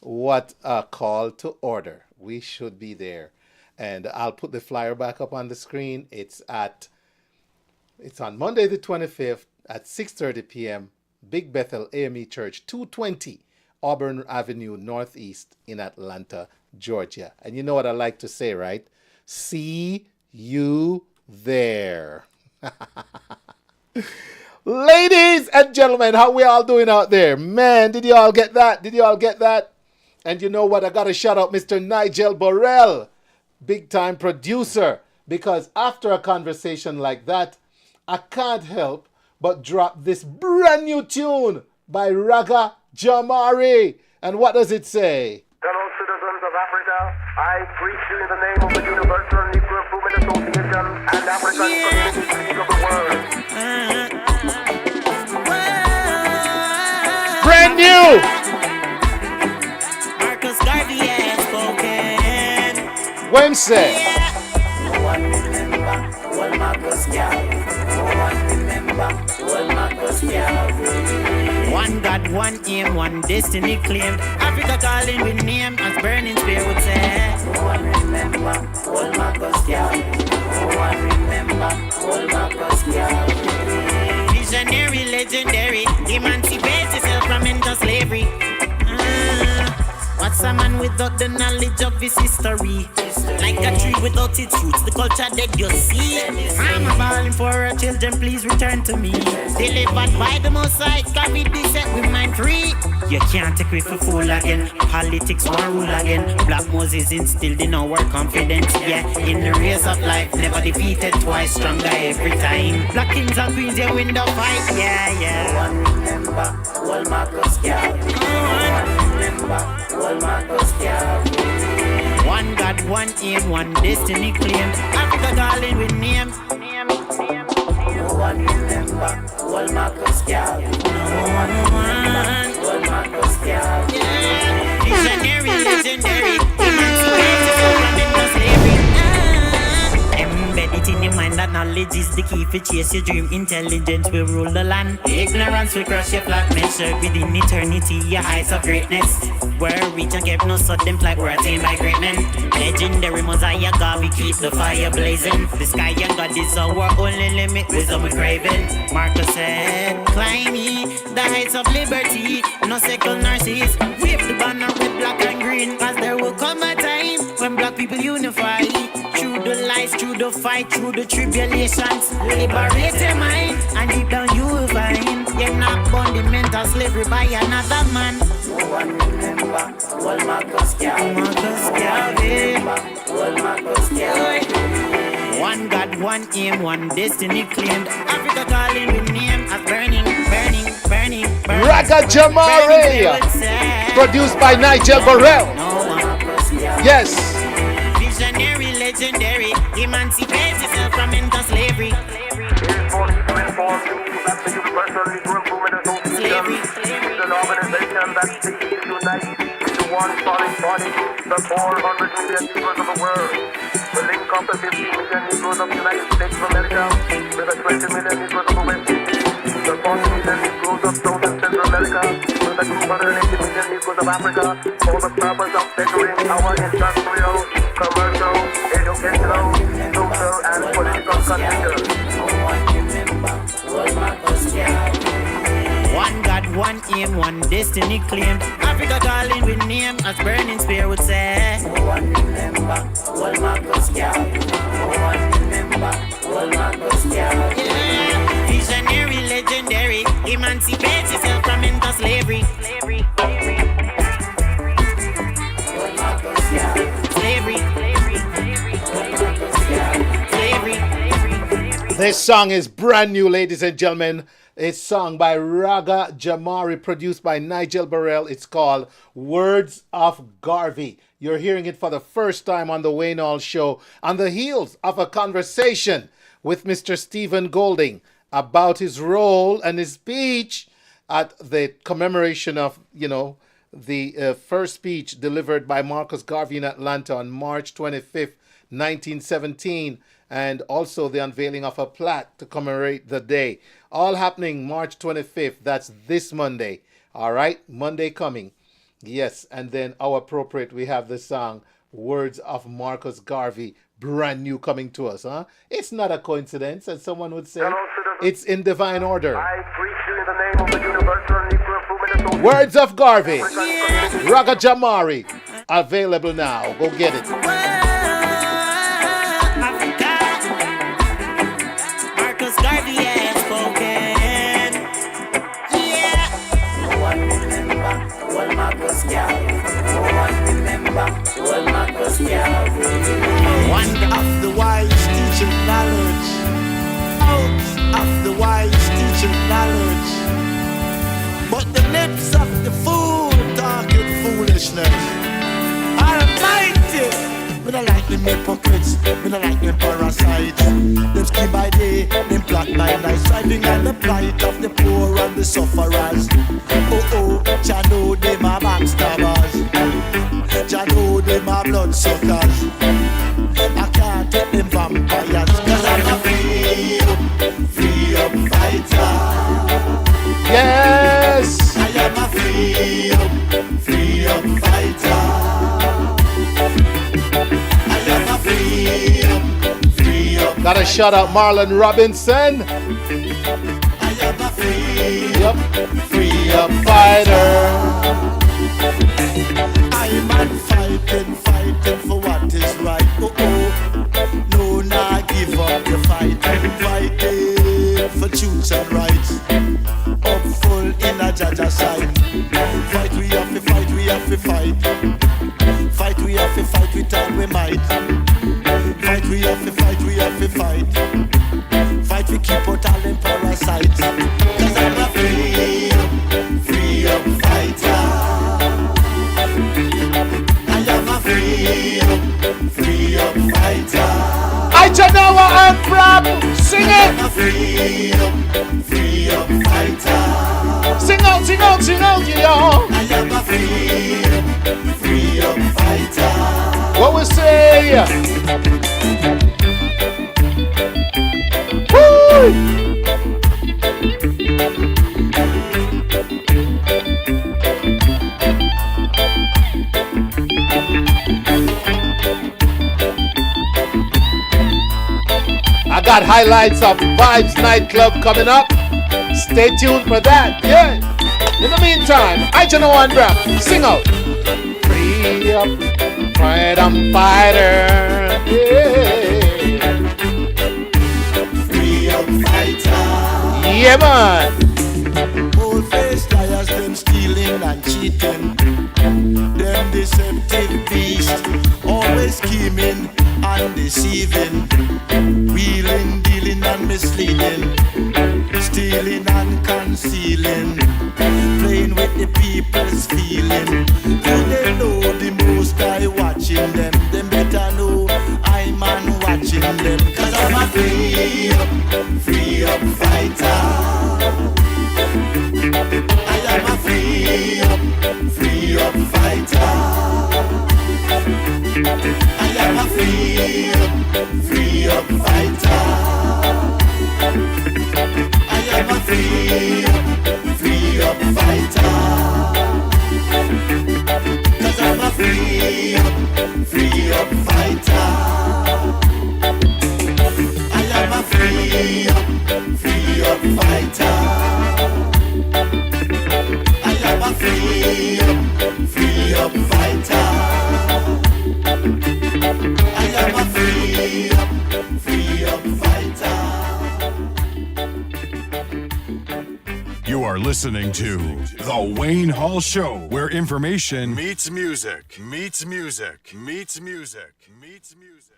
Speaker 2: what a call to order. We should be there. And I'll put the flyer back up on the screen. It's on Monday the 25th at 6:30 p.m. Big Bethel AME Church, 220 Auburn Avenue Northeast in Atlanta, Georgia. And you know what I like to say, right? See you there. Ladies and gentlemen, how we all doing out there? Man, did you all get that? Did you all get that? And you know what? I got to shout out Mr. Nigel Burrell, big time producer, because after a conversation like that, I can't help but drop this brand new tune by Raga Jamari. And what does it say?
Speaker 18: Fellow citizens of Africa, I greet you in the name of the Universal Negro Improvement Association and African Community League of the World.
Speaker 2: Brand new!
Speaker 1: Marcus Garvey has spoken.
Speaker 2: Wednesday.
Speaker 1: No one remember what Marcus Garvey. No one remember what Marcus Garvey. One God, one aim, one destiny claimed. Africa calling with name, as burning spear would say. No one remember what Marcus Garvey. No one remember what Marcus Garvey. Visionary, legendary, emancipate yourself from mental slavery.
Speaker 19: What's a man without the knowledge of his history? Like a tree without its roots, the culture dead you see. I'm a balling for our children, please return to me. Delivered by the Most High, God be set with mind free. You can't take me for fool again. Politics won't rule again. Black Moses instilled in our confidence. Yeah, in the race of life, never defeated twice, stronger every time. Black kings and queens, you win the fight. Yeah, yeah. One remember, all Marcus Garvey. One remember, all Marcus Garvey. One God, one aim, one destiny claim. Africa darling with name. No one remember, all Marcus Garvey. No one remember, all Marcus Garvey. Yeah, visionary, legendary. Emancipated from into slavery. Embed it in your mind that knowledge is the key for chase your dream. Intelligence will rule the land. Ignorance will crush your flat. Measure within eternity your heights of greatness. Where reach and get no sudden flight, we're attained by great men. Legendary Mosiah God, we keep the fire blazing. The sky and God is our only limit, wisdom we craving. Marcus said, climb me the heights of liberty. No second nor cease. Wave the banner with black and green. Cause there will come a time when black people unify. Through the lies, through the fight, through the tribulations. Liberate your mind and deep down you will find. You're not born the mental slavery by another man. No one remember, all Marcus Garvey. Marcus Garvey. All Marcus Garvey. One God, one aim, one destiny claimed. Africa calling with name as burning, burning, burning, burning.
Speaker 2: Raga Jamari, produced by Nigel Burrell. Yes.
Speaker 19: Visionary, legendary, emancipate yourself from into slavery. Slavery,
Speaker 18: an organization that seeks to unite into one solid body the 400 million Negroes of the world. To link up the 50 million Negroes of the United States of America with the 20 million Negroes of the West Indies, the 40 million Negroes of South and Central America with the 280 million Negroes of Africa for the purpose of bettering our industrial, commercial, educational, social and political conditions.
Speaker 19: One God, one aim, one destiny claimed. Africa calling with name, as burning spear would say. No one remember, all Marcus Garvey. No one remember, all Marcus Garvey. Yeah, visionary, legendary, emancipate yourself from into slavery. Slavery, slavery, all Marcus Garvey. Slavery, slavery, slavery, slavery.
Speaker 2: This song is brand new, ladies and gentlemen. It's sung by Raga Jamari, produced by Nigel Burrell. It's called Words of Garvey. You're hearing it for the first time on the Wayne Hall Show on the heels of a conversation with Mr. Stephen Golding about his role and his speech at the commemoration of, the first speech delivered by Marcus Garvey in Atlanta on March 25th, 1917. And also the unveiling of a plaque to commemorate the day. All happening March 25th. That's this Monday. All right? Monday coming. Yes. And then our appropriate, we have the song Words of Marcus Garvey. Brand new coming to us. Huh? It's not a coincidence, as someone would say. It's in divine order.
Speaker 18: I preach you in the name of the Universal Negro Improvement Association.
Speaker 2: Words of Garvey. Raga Jamari. Available now. Go get it.
Speaker 19: Garvey has spoken. Yeah. No one remember, all Marcus Garvey. No one remember, all Marcus Garvey.
Speaker 20: One of the wise teaching knowledge. Out of the wise teaching knowledge. But the lips of the fool talking foolishness. Almighty. We don't like them hypocrites, we don't like them parasites. Them scheme by day, them plot by night. Striving on the plight of the poor and the sufferers. Oh, Jah know them are backstabbers. Jah know them are bloodsuckers. I can't take them vampires, cause I'm a free up fighter.
Speaker 2: Yes!
Speaker 20: I am a free up fighter.
Speaker 2: Gotta shout out Marlon Robinson.
Speaker 20: I am a
Speaker 2: free up fighter.
Speaker 20: I'm on fighting for what is right. Oh oh, no, nah, give up your fight. Fighting for truth and rights. Hopeful in a Jaja side. Fight we have to fight, we have to fight. Fight we have to fight with all we might. Fight we have to fight, we have to fight. Fight we keep out all them parasites. Cause I'm a free up fighter. I am a free up fighter.
Speaker 2: I don't know what I'm from. Sing it.
Speaker 20: I'm a free up fighter.
Speaker 2: Sing out, sing out, sing out, y'all.
Speaker 20: I am a free up fighter.
Speaker 2: What we say? Woo! I got highlights of Vibes Nightclub coming up. Stay tuned for that. Yeah. In the meantime, I just know one rap. Sing out. Free up, freedom fighter. Yeah.
Speaker 20: Free up fighter.
Speaker 2: Yeah, man.
Speaker 20: Old-faced liars, them stealing and cheating. Them deceptive beasts, always scheming and deceiving. Wheeling, dealing and misleading. Stealing and concealing. Playing with the people's feeling. Do they know the most I watching them? Them better know I'm man watching them. Cause I'm a free up fighter. I am a free up fighter. I am a free up fighter. I am a free up fighter. Cause I'm a free up fighter. I am a free up fighter. I am a free up fighter. I am a free up fighter.
Speaker 8: You are listening to The Wayne Hall Show, where information meets music, meets music, meets music, meets music.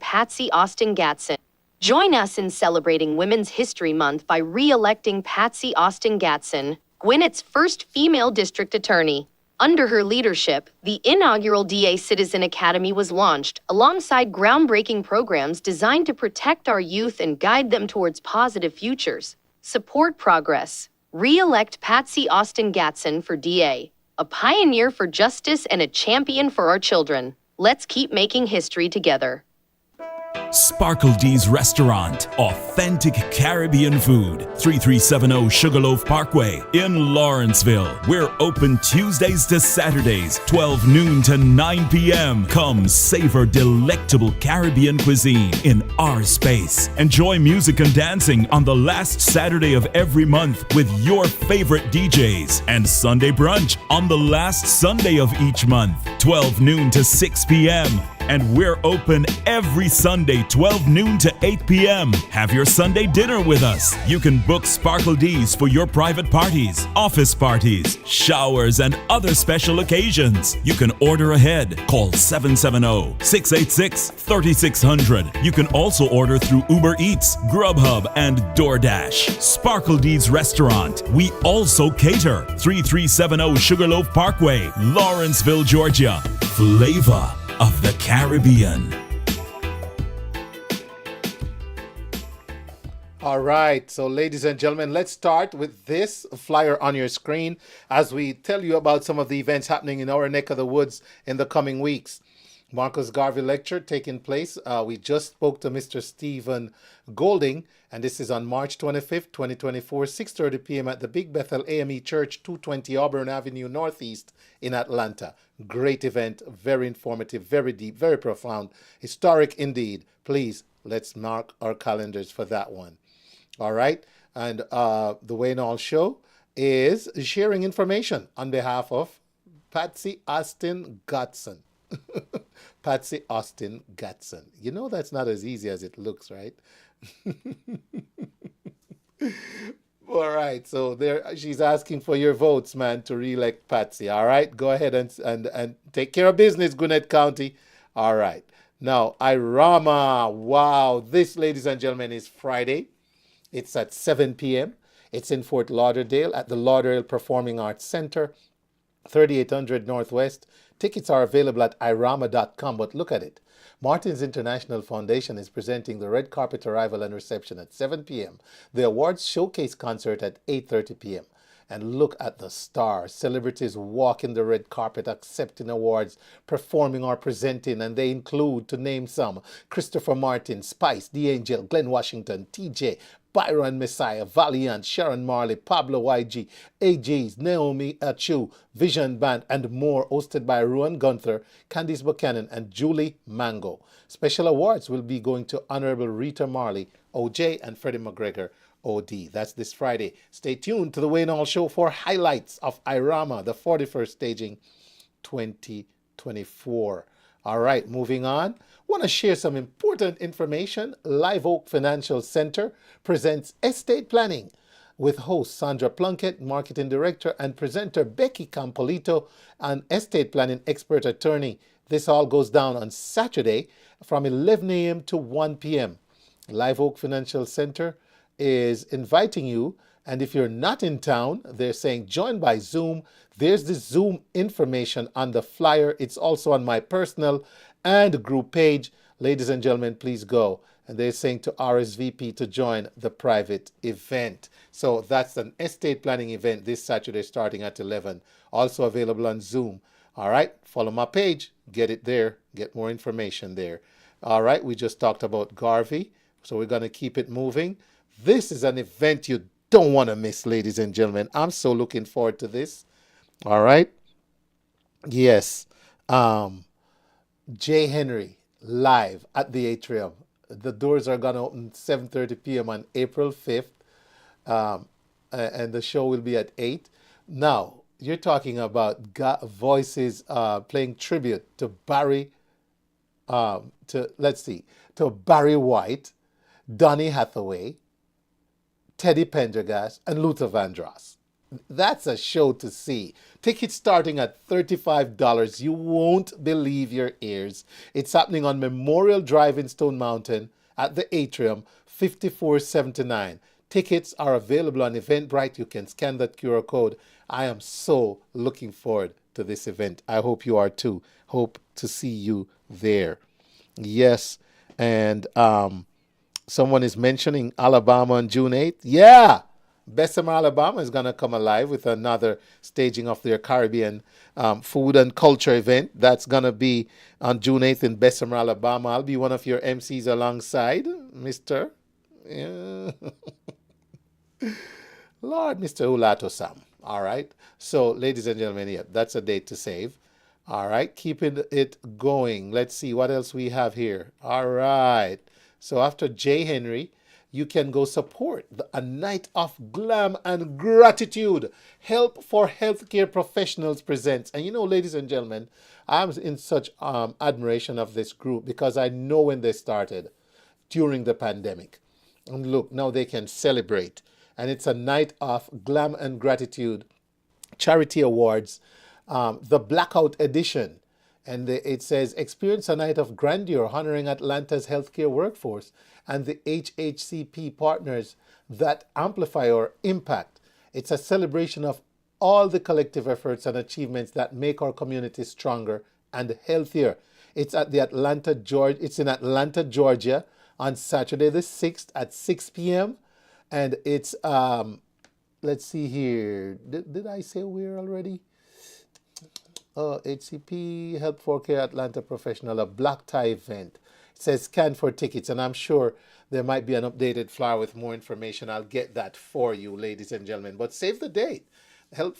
Speaker 4: Patsy Austin Gatson. Join us in celebrating Women's History Month by re-electing Patsy Austin Gatson, Gwinnett's first female district attorney. Under her leadership, the inaugural DA Citizen Academy was launched, alongside groundbreaking programs designed to protect our youth and guide them towards positive futures. Support progress. Re-elect Patsy Austin Gatson for DA, a pioneer for justice and a champion for our children. Let's keep making history together.
Speaker 5: Sparkle D's Restaurant, authentic Caribbean food, 3370 Sugarloaf Parkway in Lawrenceville. We're open Tuesdays to Saturdays, 12 noon to 9 p.m. Come savor delectable Caribbean cuisine in our space. Enjoy music and dancing on the last Saturday of every month with your favorite DJs, and Sunday brunch on the last Sunday of each month, 12 noon to 6 p.m. And we're open every Sunday, 12 noon to 8 p.m. Have your Sunday dinner with us. You can book Sparkle D's for your private parties, office parties, showers, and other special occasions. You can order ahead. Call 770-686-3600. You can also order through Uber Eats, Grubhub, and DoorDash. Sparkle D's Restaurant. We also cater. 3370 Sugarloaf Parkway, Lawrenceville, Georgia. Flavor of the Caribbean.
Speaker 2: All right, so ladies and gentlemen, let's start with this flyer on your screen as we tell you about some of the events happening in our neck of the woods in the coming weeks. Marcus Garvey Lecture taking place. We just spoke to Mr. Stephen Golding, and this is on March 25th, 2024, 6:30 p.m. at the Big Bethel AME Church, 220 Auburn Avenue Northeast in Atlanta. Great event, very informative, very deep, very profound, historic indeed. Please, let's mark our calendars for that one. All right, and the Wayne Hall Show is sharing information on behalf of Patsy Austin Gatson. Patsy Austin Gatson. You know that's not as easy as it looks, right? All right, so there she's asking for your votes, man, to re-elect Patsy. All right, go ahead and take care of business, Gwinnett County. All right. Now, Irama. Wow, this, ladies and gentlemen, is Friday. It's at 7 p.m. It's in Fort Lauderdale at the Lauderdale Performing Arts Center, 3800 Northwest. Tickets are available at irama.com, but look at it. Martin's International Foundation is presenting the red carpet arrival and reception at 7 p.m. The awards showcase concert at 8:30 p.m. And look at the stars. Celebrities walking the red carpet, accepting awards, performing or presenting, and they include, to name some, Christopher Martin, Spice, The Angel, Glenn Washington, TJ, Byron Messiah, Valiant, Sharon Marley, Pablo YG, AJ's, Naomi Achu, Vision Band, and more, hosted by Ruan Gunther, Candice Buchanan, and Julie Mango. Special awards will be going to Honorable Rita Marley, OJ, and Freddie McGregor, OD. That's this Friday. Stay tuned to the Wayne Hall Show for highlights of Irama, the 41st staging 2024. All right, moving on. Want to share some important information. Live Oak Financial Center presents Estate Planning with host Sandra Plunkett, Marketing Director, and presenter Becky Campolito, an estate planning expert attorney. This all goes down on Saturday from 11 a.m. to 1 p.m. Live Oak Financial Center is inviting you, and if you're not in town, they're saying join by Zoom. There's the Zoom information on the flyer. It's also on my personal and group page. Ladies and gentlemen, please go. And they're saying to RSVP to join the private event. So that's an estate planning event this Saturday starting at 11. Also available on Zoom. All right, follow my page. Get it there. Get more information there. All right, we just talked about Garvey, so we're going to keep it moving. This is an event you don't want to miss, ladies and gentlemen. I'm so looking forward to this. All right. Yes. Jay Henry live at the atrium. The doors are going to open 7:30 p.m. on April 5th. And the show will be at 8. Now, you're talking about voices playing tribute to Barry, to Barry White, Donny Hathaway, Teddy Pendergast, and Luther Vandross. That's a show to see. Tickets starting at $35. You won't believe your ears. It's happening on Memorial Drive in Stone Mountain at the Atrium, 5479. Tickets are available on Eventbrite. You can scan that QR code. I am so looking forward to this event. I hope you are too. Hope to see you there. Yes, and someone is mentioning Alabama on June 8th. Yeah, Bessemer, Alabama is going to come alive with another staging of their Caribbean food and culture event. That's going to be on June 8th in Bessemer, Alabama. I'll be one of your MCs alongside Mr. Yeah. Lord, Mr. Ulato Sam. All right. So, ladies and gentlemen, yeah, that's a date to save. All right. Keeping it going. Let's see what else we have here. All right. So after Jay Henry, you can go support a night of glam and gratitude. Help for Healthcare Professionals presents. And you know, ladies and gentlemen, I'm in such admiration of this group because I know when they started during the pandemic. And look, now they can celebrate. And it's a night of glam and gratitude charity awards, the Blackout Edition. And it says, experience a night of grandeur honoring Atlanta's healthcare workforce and the HHCP partners that amplify our impact. It's a celebration of all the collective efforts and achievements that make our community stronger and healthier. It's at the It's in Atlanta, Georgia on Saturday the 6th at 6 p.m. And it's, let's see here. Did I say where already? HCP Help for Care Atlanta Professional, a black tie event. It says scan for tickets, and I'm sure there might be an updated flyer with more information. I'll get that for you, ladies and gentlemen. But save the date. Help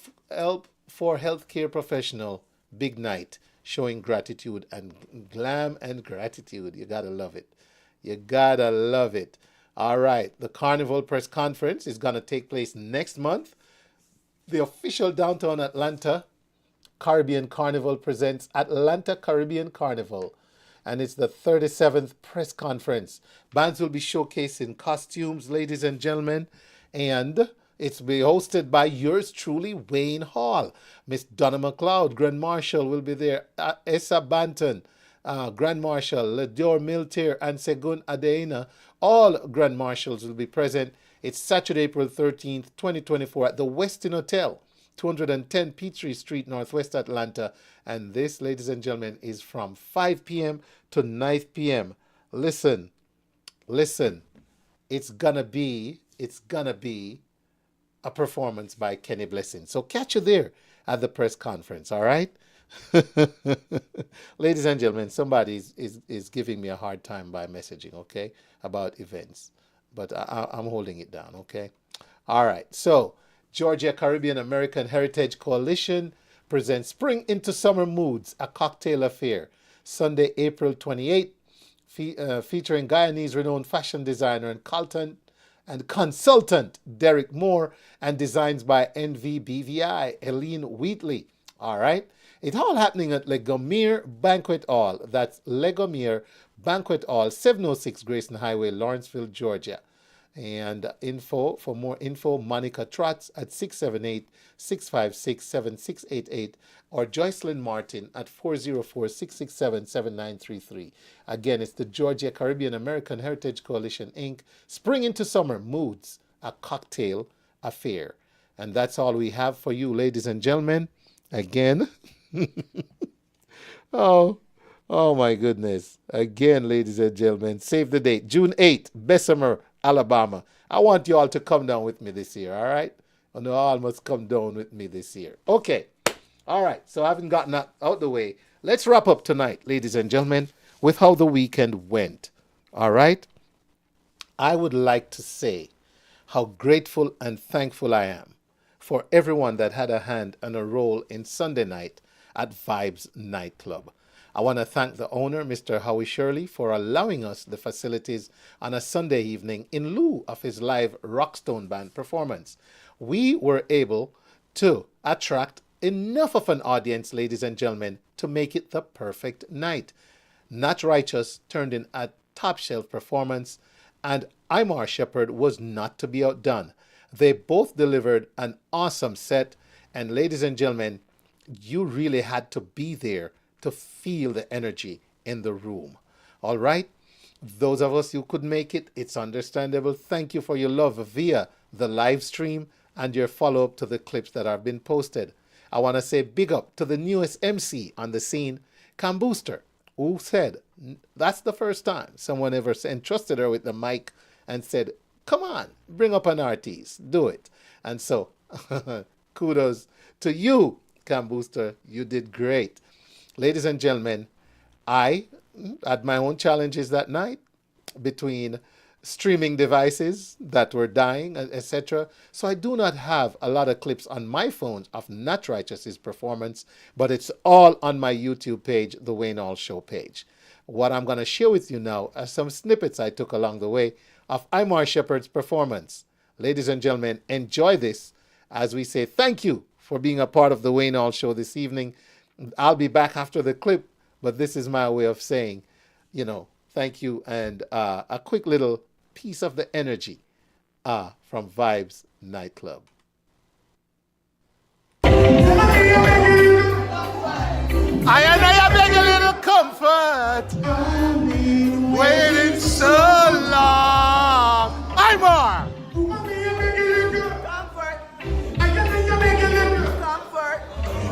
Speaker 2: for Healthcare Professional, big night, showing gratitude and glam and gratitude. You gotta love it. You gotta love it. All right, the Carnival Press Conference is gonna take place next month. The official Downtown Atlanta Caribbean Carnival presents Atlanta Caribbean Carnival, and it's the 37th press conference. Bands will be showcasing costumes, ladies and gentlemen, and it's be hosted by yours truly, Wayne Hall. Miss Donna McLeod, Grand Marshal, will be there. Essa Banton, Grand Marshal, Ledore Miltier, and Segun Adeina. All Grand Marshals will be present. It's Saturday, April 13th, 2024 at the Westin Hotel, 210 Peachtree Street, Northwest Atlanta. And this, ladies and gentlemen, is from 5 p.m. to 9 p.m. Listen, it's gonna be a performance by Kenny Blessing. So catch you there at the press conference, all right? Ladies and gentlemen, somebody is giving me a hard time by messaging, okay, about events. But I'm holding it down, okay? All right, so Georgia Caribbean American Heritage Coalition presents Spring into Summer Moods, a cocktail affair, Sunday, April 28th, featuring Guyanese renowned fashion designer and consultant Derek Moore, and designs by NVBVI, Helene Wheatley. All right? It's all happening at Legomere Banquet Hall. That's Legomere Banquet Hall, 706 Grayson Highway, Lawrenceville, Georgia. And for more info, Monica Trotz at 678-656-7688 or Joycelyn Martin at 404-667-7933. Again, it's the Georgia Caribbean American Heritage Coalition, Inc. Spring into Summer Moods, a cocktail affair. And that's all we have for you, ladies and gentlemen. Again. Oh my goodness. Again, ladies and gentlemen, save the date. June 8th, Bessemer, Alabama. I want you all to come down with me this year, all right? And you all must come down with me this year. Okay. All right. So I haven't gotten that out the way. Let's wrap up tonight, ladies and gentlemen, with how the weekend went. All right? I would like to say how grateful and thankful I am for everyone that had a hand and a role in Sunday night at Vibes Nightclub. I want to thank the owner, Mr. Howie Shirley, for allowing us the facilities on a Sunday evening in lieu of his live Rockstone Band performance. We were able to attract enough of an audience, ladies and gentlemen, to make it the perfect night. Not Righteous turned in a top-shelf performance, and Imar Shepherd was not to be outdone. They both delivered an awesome set, and ladies and gentlemen, you really had to be there to feel the energy in the room. All right? Those of us who couldn't make it, it's understandable. Thank you for your love via the live stream and your follow-up to the clips that have been posted. I want to say big up to the newest MC on the scene, Cam Booster, who said that's the first time someone ever entrusted her with the mic and said, come on, bring up an artist, do it. And so, kudos to you, Cam Booster. You did great. Ladies and gentlemen, I had my own challenges that night between streaming devices that were dying, etc. So I do not have a lot of clips on my phone of Not Righteous's performance, but it's all on my YouTube page, The Wayne Hall Show page. What I'm going to share with you now are some snippets I took along the way of Imar Shepherd's performance. Ladies and gentlemen, enjoy this as we say thank you for being a part of The Wayne Hall Show this evening. I'll be back after the clip, but this is my way of saying, thank you, and a quick little piece of the energy from Vibes Nightclub. I beg a little comfort. Waiting so long. Imar!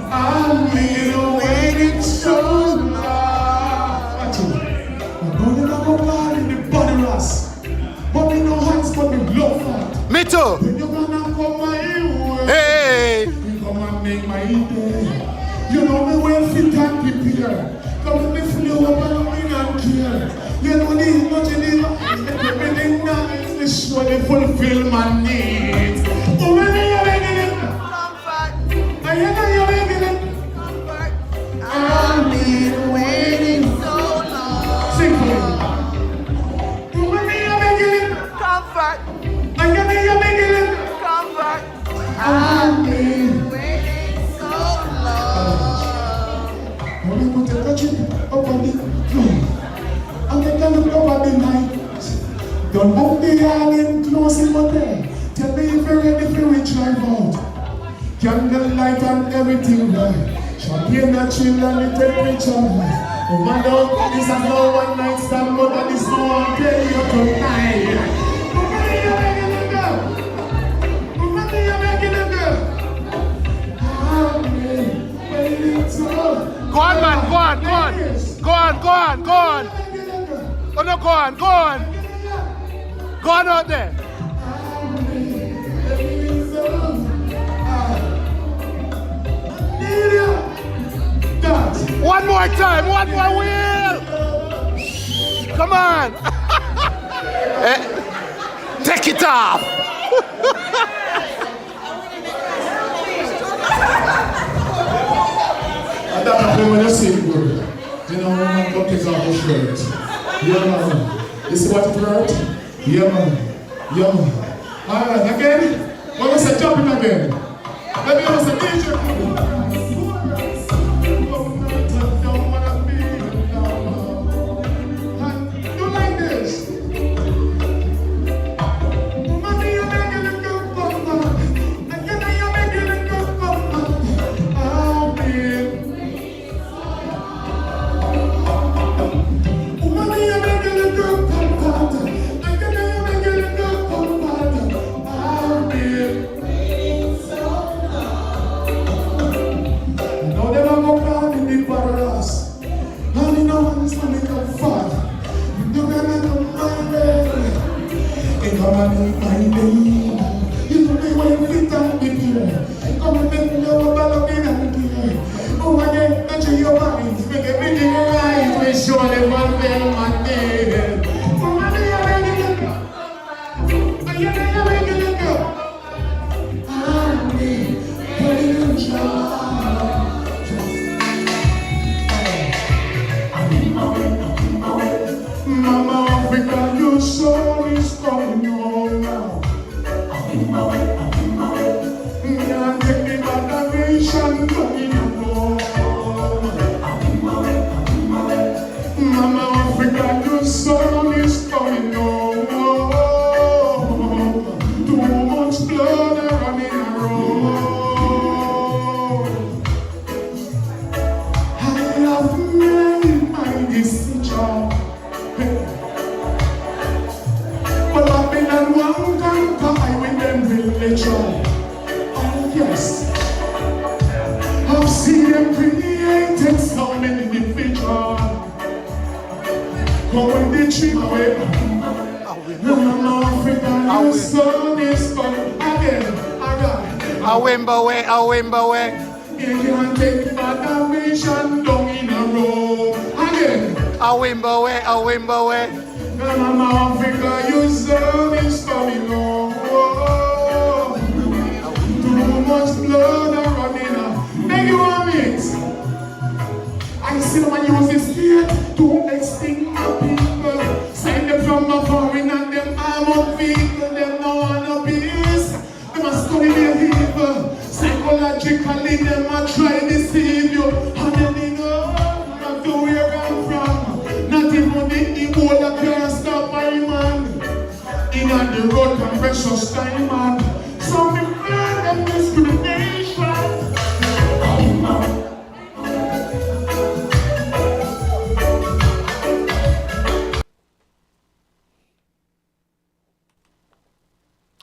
Speaker 12: I've been waiting so long. I'm going to go out in the body rust. But me no hands, but me love for.
Speaker 2: Me too.
Speaker 12: When you're gonna come my way.
Speaker 2: Hey.
Speaker 12: You come and make my day. You know me well fit and prepare. Come me feel up and win and care. You don't need nothing in everything that is the show they fulfill my needs. But when you're making it, I hear that you're making it. I've been waiting so long. Sing for me. When you're making it, comfort. I hear that you're making it, comfort. I've been No book the all inclusive hotel. Tell me if you're ready for we drive out. Candlelight and everything right. Champagne and chill and the temperature right. No matter this is no one night stand, but this no one tell you tonight.
Speaker 2: Go on, man, go on, go on. Go on, go on, go on. Oh no, go on, go on. Go on out there. One more time, one more wheel. Come on. Take it off.
Speaker 12: I don't know when you sing good. You know, man, don't take off the shirt. Yeah, man. You see what it hurt? Yeah, man. Yeah, man. All right, again. When you say jumping again. Let me know say DJ.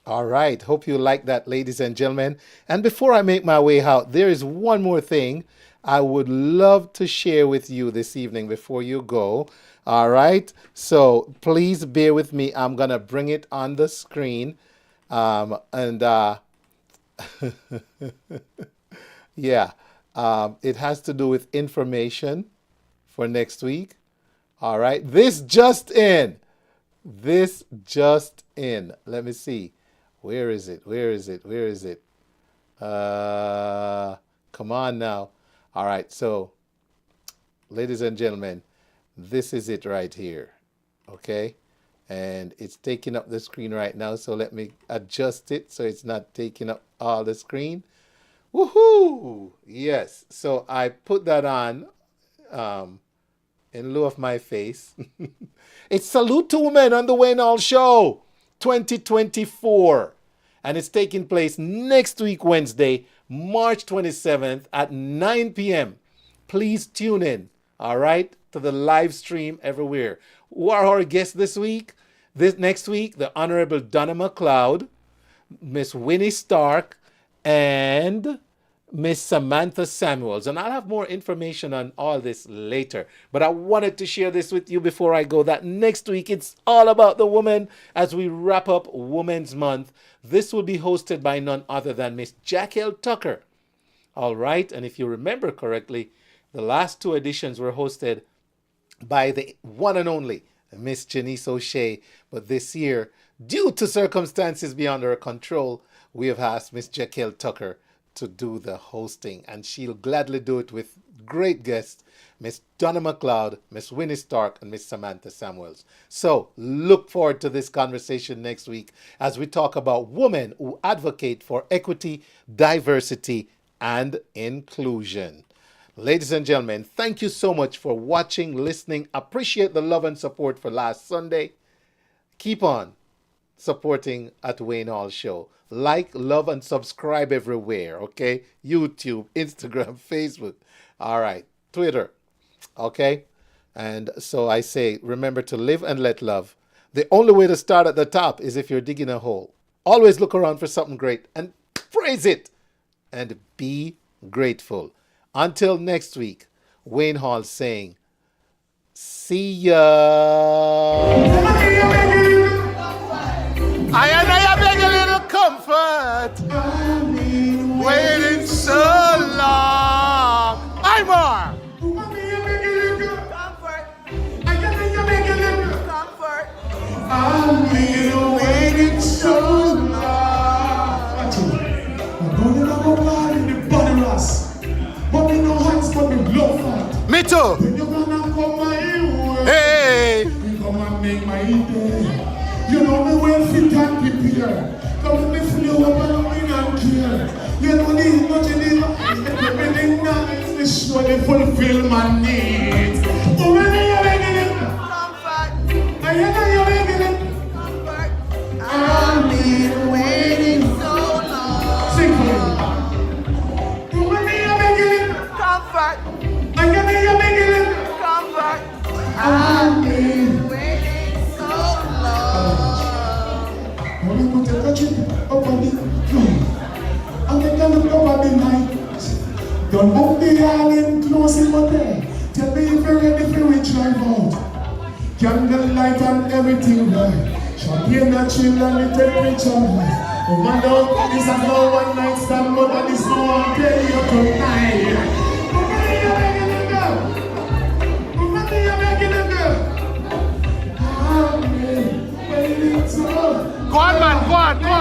Speaker 2: All right, hope you like that, ladies and gentlemen. And before I make my way out, there is one more thing I would love to share with you this evening before you go. All right, so please bear with me. I'm going to bring it on the screen. Yeah, it has to do with information for next week. All right, this just in. Let me see. Where is it? Come on now. All right, so, ladies and gentlemen, this is it right here, okay? And it's taking up the screen right now, so let me adjust it so it's not taking up all the screen. Woohoo! Yes, so I put that on in lieu of my face. It's Salute to Women on the Wayne Hall Show 2024. And it's taking place next week, Wednesday, March 27th at 9 p.m. Please tune in, all right, to the live stream everywhere. Who are our guests this week? Next week, the Honorable Donna McLeod, Miss Winnie Stark, and Miss Samantha Samuels. And I'll have more information on all this later. But I wanted to share this with you before I go, that next week it's all about the woman as we wrap up Women's Month. This will be hosted by none other than Miss Jackie Tucker. All right. And if you remember correctly, the last two editions were hosted by the one and only Miss Janice O'Shea. But this year, due to circumstances beyond our control, we have asked Miss Jackie Tucker to do the hosting, and she'll gladly do it with great guests, Miss Donna McLeod, Miss Winnie Stark, and Miss Samantha Samuels. So look forward to this conversation next week as we talk about women who advocate for equity, diversity, and inclusion. Ladies and gentlemen, thank you so much for watching, listening. Appreciate the love and support for last Sunday. Keep on supporting at Wayne Hall Show. Like, love, and subscribe everywhere, okay? YouTube, Instagram, Facebook. All right, Twitter, okay? And so I say, remember to live and let love. The only way to start at the top is if you're digging a hole. Always look around for something great and praise it and be grateful. Until next week, Wayne Hall saying, see ya. I beg a little comfort. I've been waiting so long. I'm more. I've been waiting so long. I'm going to go blind in the body rust. But me no hands, but me love that. Me too. When you're gonna come my way, hey, you come and make my day. You know me well fit and prepare. Come me feel up and win and care. You don't need much in it. Everything that is me surely fulfill my needs. Oh, when you're making it comfort, I know you're making it comfort. I've been waiting so long. Sing for me. Comfort. I can hear you making it comfort. I've been waiting so long. When you put your chin up on the floor, and then you look up at the night. Don't hold the hand close in my bed. Tell me if you're ready for we drive out. Candlelight and everything right. Champagne and chill and the temperature right. Oh man, don't this is no one night stand, but this no one tell you tonight. Go on, man, go on, go on.